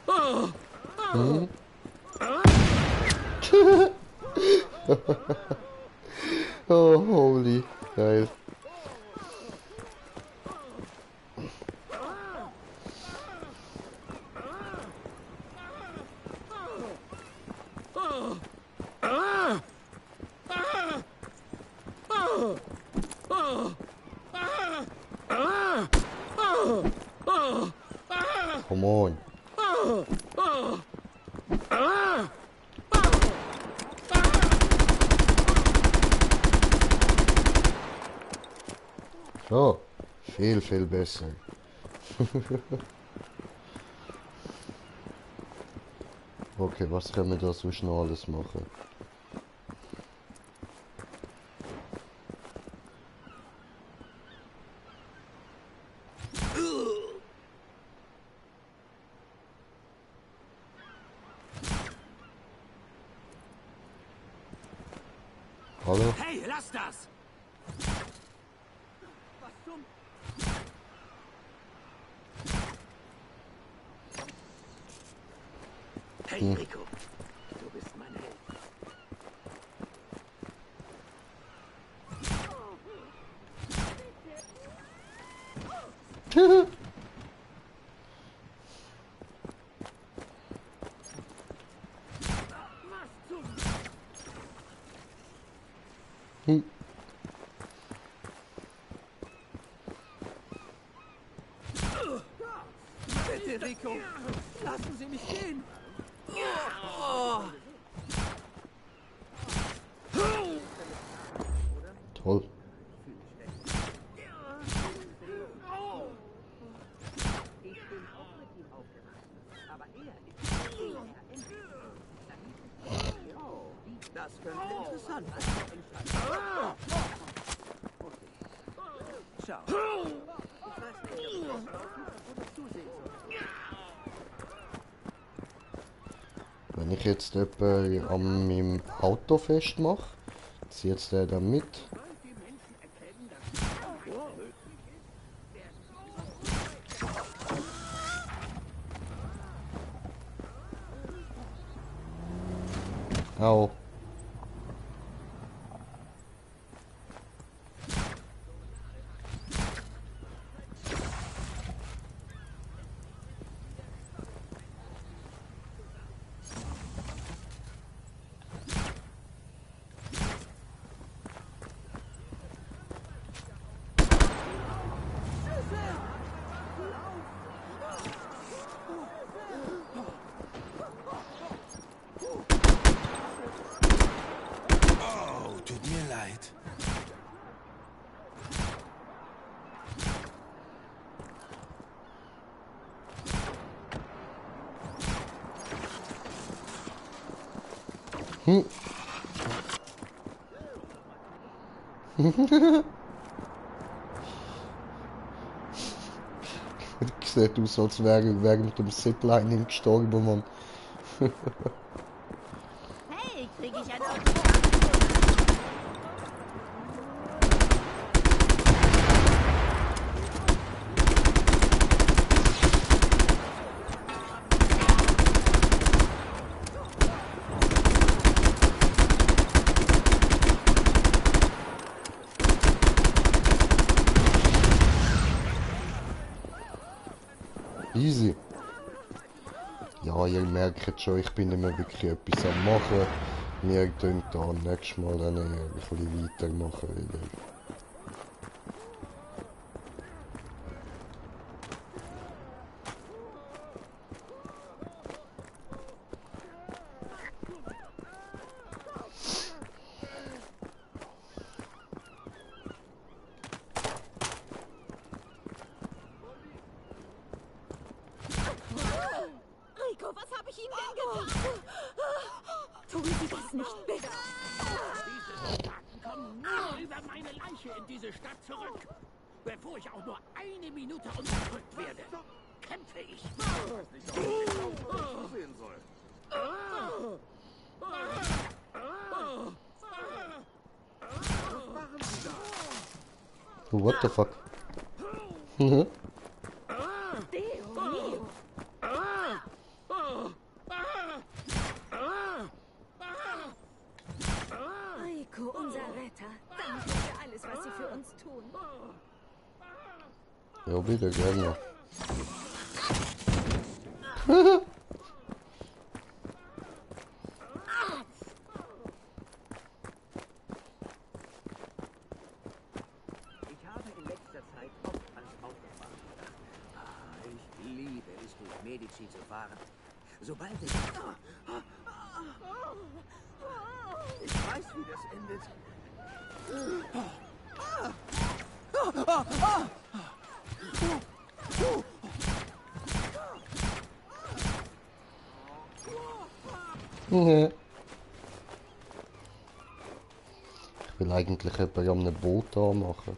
Oh. Mhm. Oh, holy. Geil. Come on. Oh, viel, viel besser. Okay, was können wir da sonst noch alles machen? Hallo? Hey, lass das! Was zum... Hey, Rico. Du bist mein Held. Bitte, Rico, lassen Sie mich gehen. Oh. Toll. Das könnte interessant sein. Schau. Ich weiß nicht, ob du oder zusehen sollst. Wenn ich jetzt jemanden an meinem Auto festmache, zieht der dann mit. Au. Tut mir leid. Sieht aus, als wäre während dem Ziplining gestorben, Mann. Hey, krieg ich ein Easy. Ja, ihr merkt schon, ich bin nicht mehr wirklich etwas am machen. Wir können da nächstes Mal dann ein bisschen weitermachen wieder. Rico, was habe ich Ihnen denn getan? Tun Sie das nicht, bitte. Diese Soldaten kommen nur über meine Leiche in diese Stadt zurück. Bevor ich auch nur eine Minute unterdrückt werde, kämpfe ich. Ich weiß nicht, ob ich das sehen soll. What the fuck? Rico, unser Retter. Danke für alles, was Sie für uns tun. Ja, bitte, gerne. Ich habe in letzter Zeit oft ans Autofahren gedacht. Ich liebe es, durch Medici zu fahren. Sobald ich... Ich weiß, wie das endet. Nee. Ich will eigentlich jemanden an einem Boot anmachen.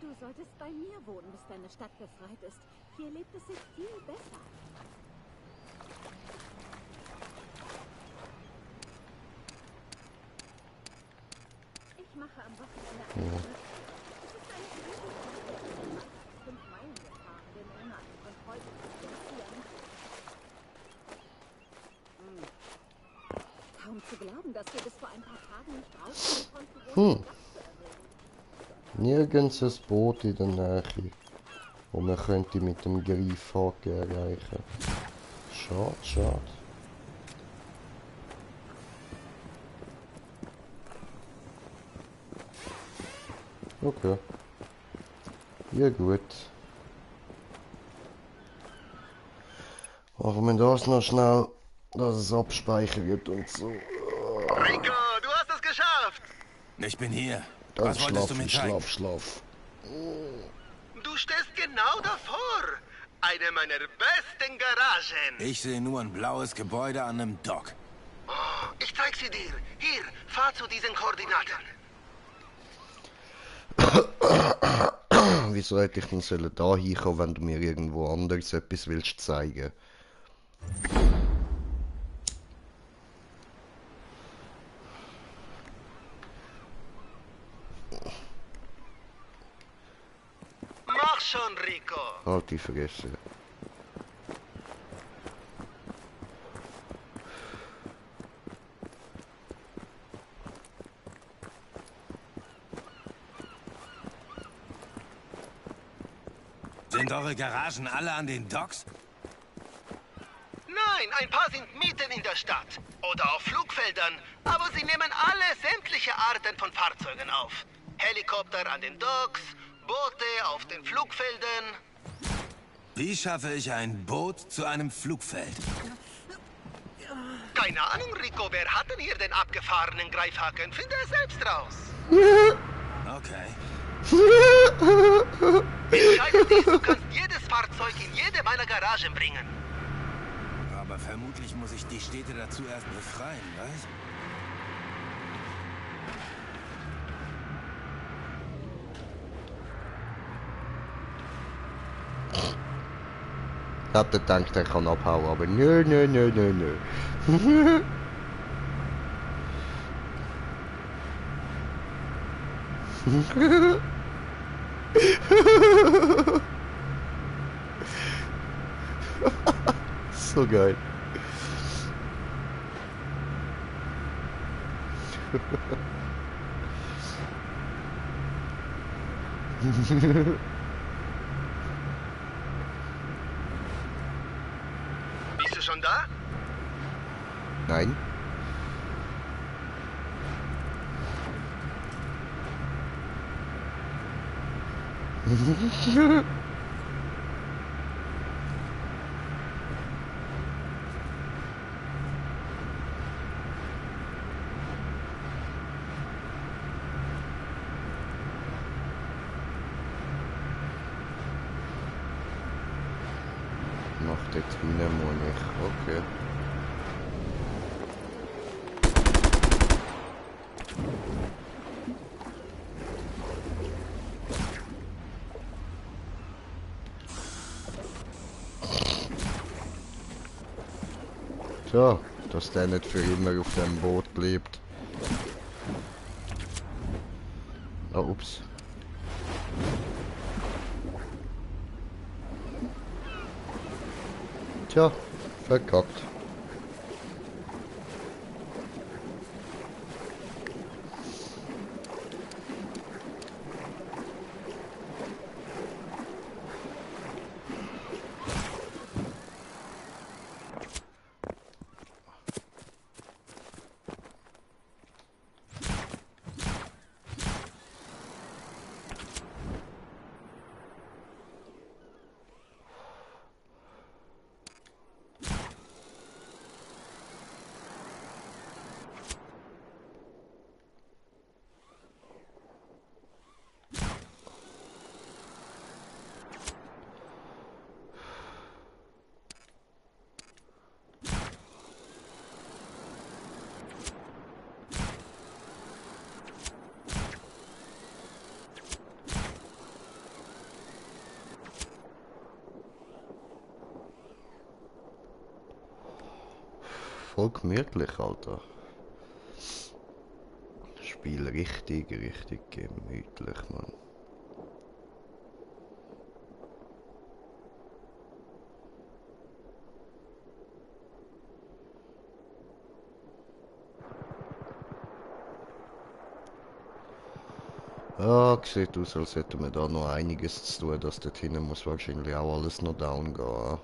Du solltest bei mir wohnen, bis deine Stadt befreit ist. Hier lebt es sich viel besser. Ich mache am Wochenende einen Trip. Es ist eine Riesenstunde. 5 Meilen gefahren, den Monat und heute spazieren. Kaum zu glauben, dass wir bis vor ein paar Tagen nicht rausgehen konnten, ohne Platz zu erwähnen. Nirgends ein Boot in der Nähe, wo man könnte mit dem Greifhaken erreichen. Schade, schade. Okay. Ja gut. Machen wir das noch schnell, dass es abspeichert und so. Rico, du hast es geschafft! Ich bin hier. Dann Was wolltest du mir zeigen? Schlaf. Du stehst genau davor. Eine meiner besten Garagen. Ich sehe nur ein blaues Gebäude an einem Dock. Oh, ich zeig sie dir. Hier, fahr zu diesen Koordinaten. Wieso hätte ich denn sollen da hinkommen, wenn du mir irgendwo anders etwas willst zeigen? Mach schon, Rico. Halt die Fresse. Sind eure Garagen alle an den Docks? Nein, ein paar sind mitten in der Stadt. Oder auf Flugfeldern. Aber sie nehmen alle sämtliche Arten von Fahrzeugen auf. Helikopter an den Docks, Boote auf den Flugfeldern. Wie schaffe ich ein Boot zu einem Flugfeld? Keine Ahnung, Rico. Wer hat denn hier den abgefahrenen Greifhaken? Finde es selbst raus. Okay. Entscheidend ist, du kannst jedes Fahrzeug in jede meiner Garagen bringen. Aber vermutlich muss ich die Städte dazu erst befreien, was? Ich hatte gedacht, er kann abhauen, aber nö. So geil. Bist du schon da? Nein. Nach dort hinten muss ich. Okay. Tja, dass der nicht für immer auf dem Boot bleibt. Ah, ups. Tja, verkackt. voll gemütlich, Alter. Spiel richtig gemütlich, Mann. Ja, sieht aus, als hätten wir da noch einiges zu tun. Das dort hinten muss wahrscheinlich auch alles noch down gehen.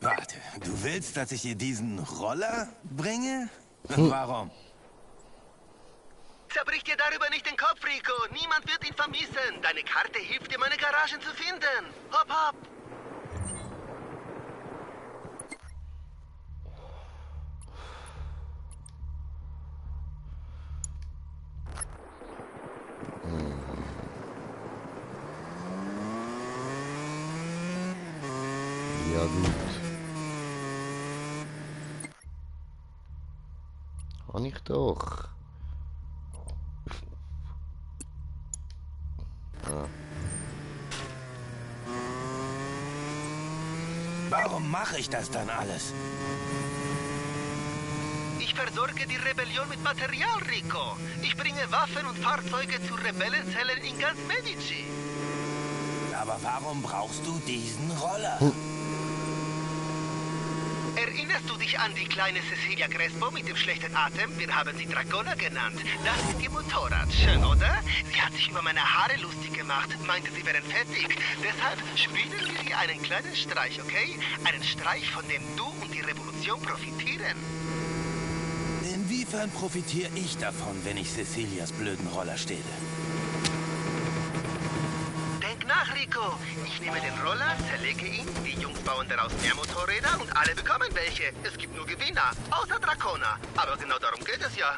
Warte, du willst, dass ich ihr diesen Roller bringe? Warum? Zerbrich dir darüber nicht den Kopf, Rico. Niemand wird ihn vermissen. Deine Karte hilft dir, meine Garagen zu finden. Hopp, hopp. Ja, gut. Kann ich doch. Ah. Warum mache ich das dann alles? Ich versorge die Rebellion mit Material, Rico. Ich bringe Waffen und Fahrzeuge zu Rebellenzellen in ganz Medici. Aber warum brauchst du diesen Roller? Erinnerst du dich an die kleine Cecilia Crespo mit dem schlechten Atem? Wir haben sie Dracona genannt. Das ist ihr Motorrad. Schön, oder? Sie hat sich über meine Haare lustig gemacht, meinte, sie wären fettig. Deshalb spielen wir ihr einen kleinen Streich, okay? Einen Streich, von dem du und die Revolution profitieren. Inwiefern profitiere ich davon, wenn ich Cecilias blöden Roller stehle? Denk nach, Rico. Ich nehme den Roller, zerlege ihn, die Jungs bauen daraus mehr Motorräder und alle bekommen welche. Es gibt nur Gewinner, außer Dracona. Aber genau darum geht es ja.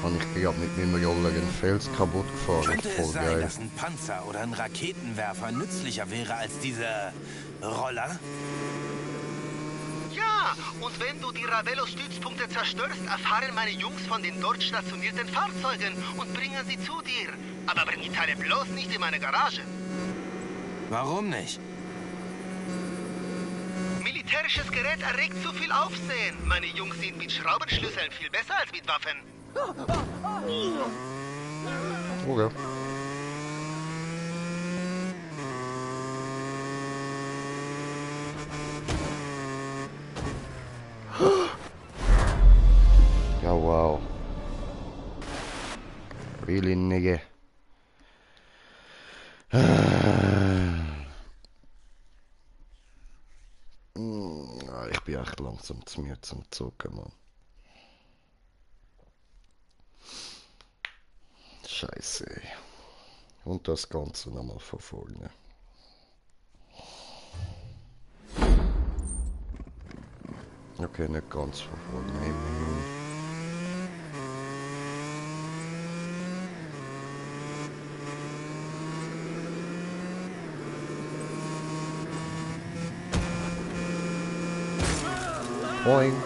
Habe ich gerade mit meinem Roller den Fels kaputt gefahren. Könnte Voll es sein, geil. dass ein Panzer oder ein Raketenwerfer nützlicher wäre als dieser Roller? Ja, und wenn du die Ravello-Stützpunkte zerstörst, erfahren meine Jungs von den dort stationierten Fahrzeugen und bringen sie zu dir. Aber bring die Teile bloß nicht in meine Garage. Warum nicht? Militärisches Gerät erregt zu viel Aufsehen. Meine Jungs sind mit Schraubenschlüsseln viel besser als mit Waffen. Okay. Ja, wow. Really, nigga. Ich bin echt langsam zu mir zum Zucken, Mann. Scheiße, ey. Und das Ganze nochmal von vorne. Okay, nicht ganz von vorne, immerhin. Boing.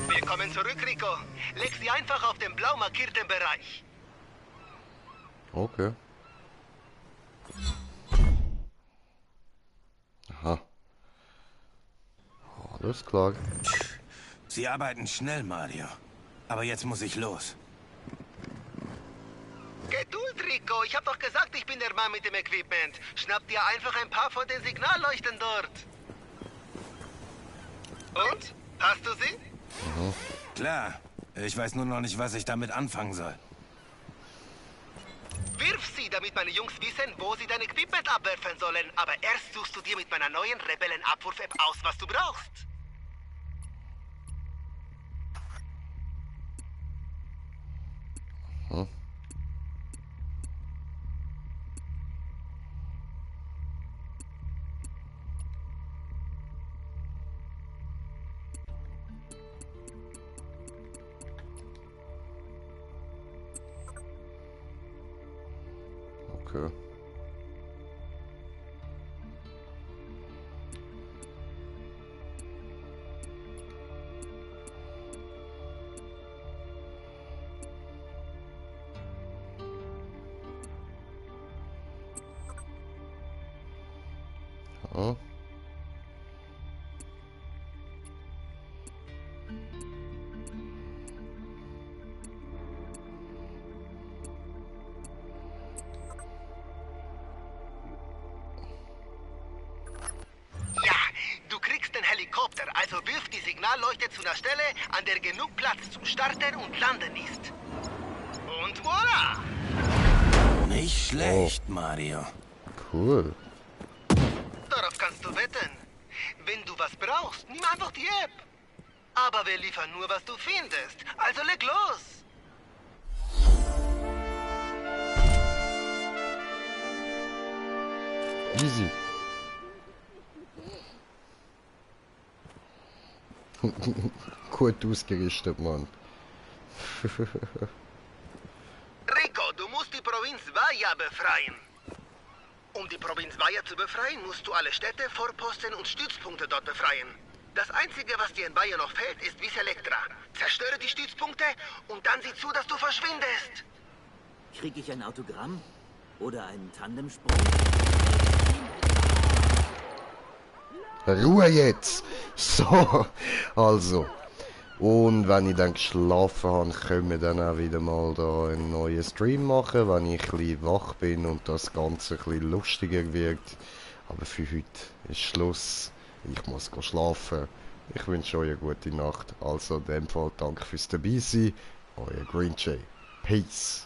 Willkommen zurück, Rico. Leg sie einfach auf den blau markierten Bereich. Okay. Aha. Alles klar. Sie arbeiten schnell, Mario. Aber jetzt muss ich los. Geduld, Rico. Ich hab doch gesagt, ich bin der Mann mit dem Equipment. Schnapp dir einfach ein paar von den Signalleuchten dort. Und? Hast du sie? Mhm. Klar. Ich weiß nur noch nicht, was ich damit anfangen soll. Wirf sie, damit meine Jungs wissen, wo sie dein Equipment abwerfen sollen. Aber erst suchst du dir mit meiner neuen Rebellen-Abwurf-App aus, was du brauchst. Hm. Okay. Ja. Du kriegst den Helikopter, also wirf die Signalleuchte zu einer Stelle, an der genug Platz zum Starten und Landen ist. Und voilà! Nicht schlecht, Mario. Cool. Darauf kannst du wetten. Wenn du was brauchst, nimm einfach die App. Aber wir liefern nur, was du findest. Also leg los! Easy. Gut ausgerüstet, Mann. Rico, du musst die Provinz Vaya befreien. Um die Provinz Vaya zu befreien, musst du alle Städte, Vorposten und Stützpunkte dort befreien. Das Einzige, was dir in Vaya noch fehlt, ist Vis Electra. Zerstöre die Stützpunkte und dann sieh zu, dass du verschwindest. Krieg ich ein Autogramm? Oder einen Tandemsprung? Ruhe jetzt! So, also. Und wenn ich dann geschlafen habe, können wir dann auch wieder mal da einen neuen Stream machen, wenn ich ein bisschen wach bin und das Ganze ein bisschen lustiger wird. Aber für heute ist Schluss. Ich muss schlafen. Ich wünsche euch eine gute Nacht. Also in dem Fall danke fürs Dabeisein. Euer Green Jay. Peace.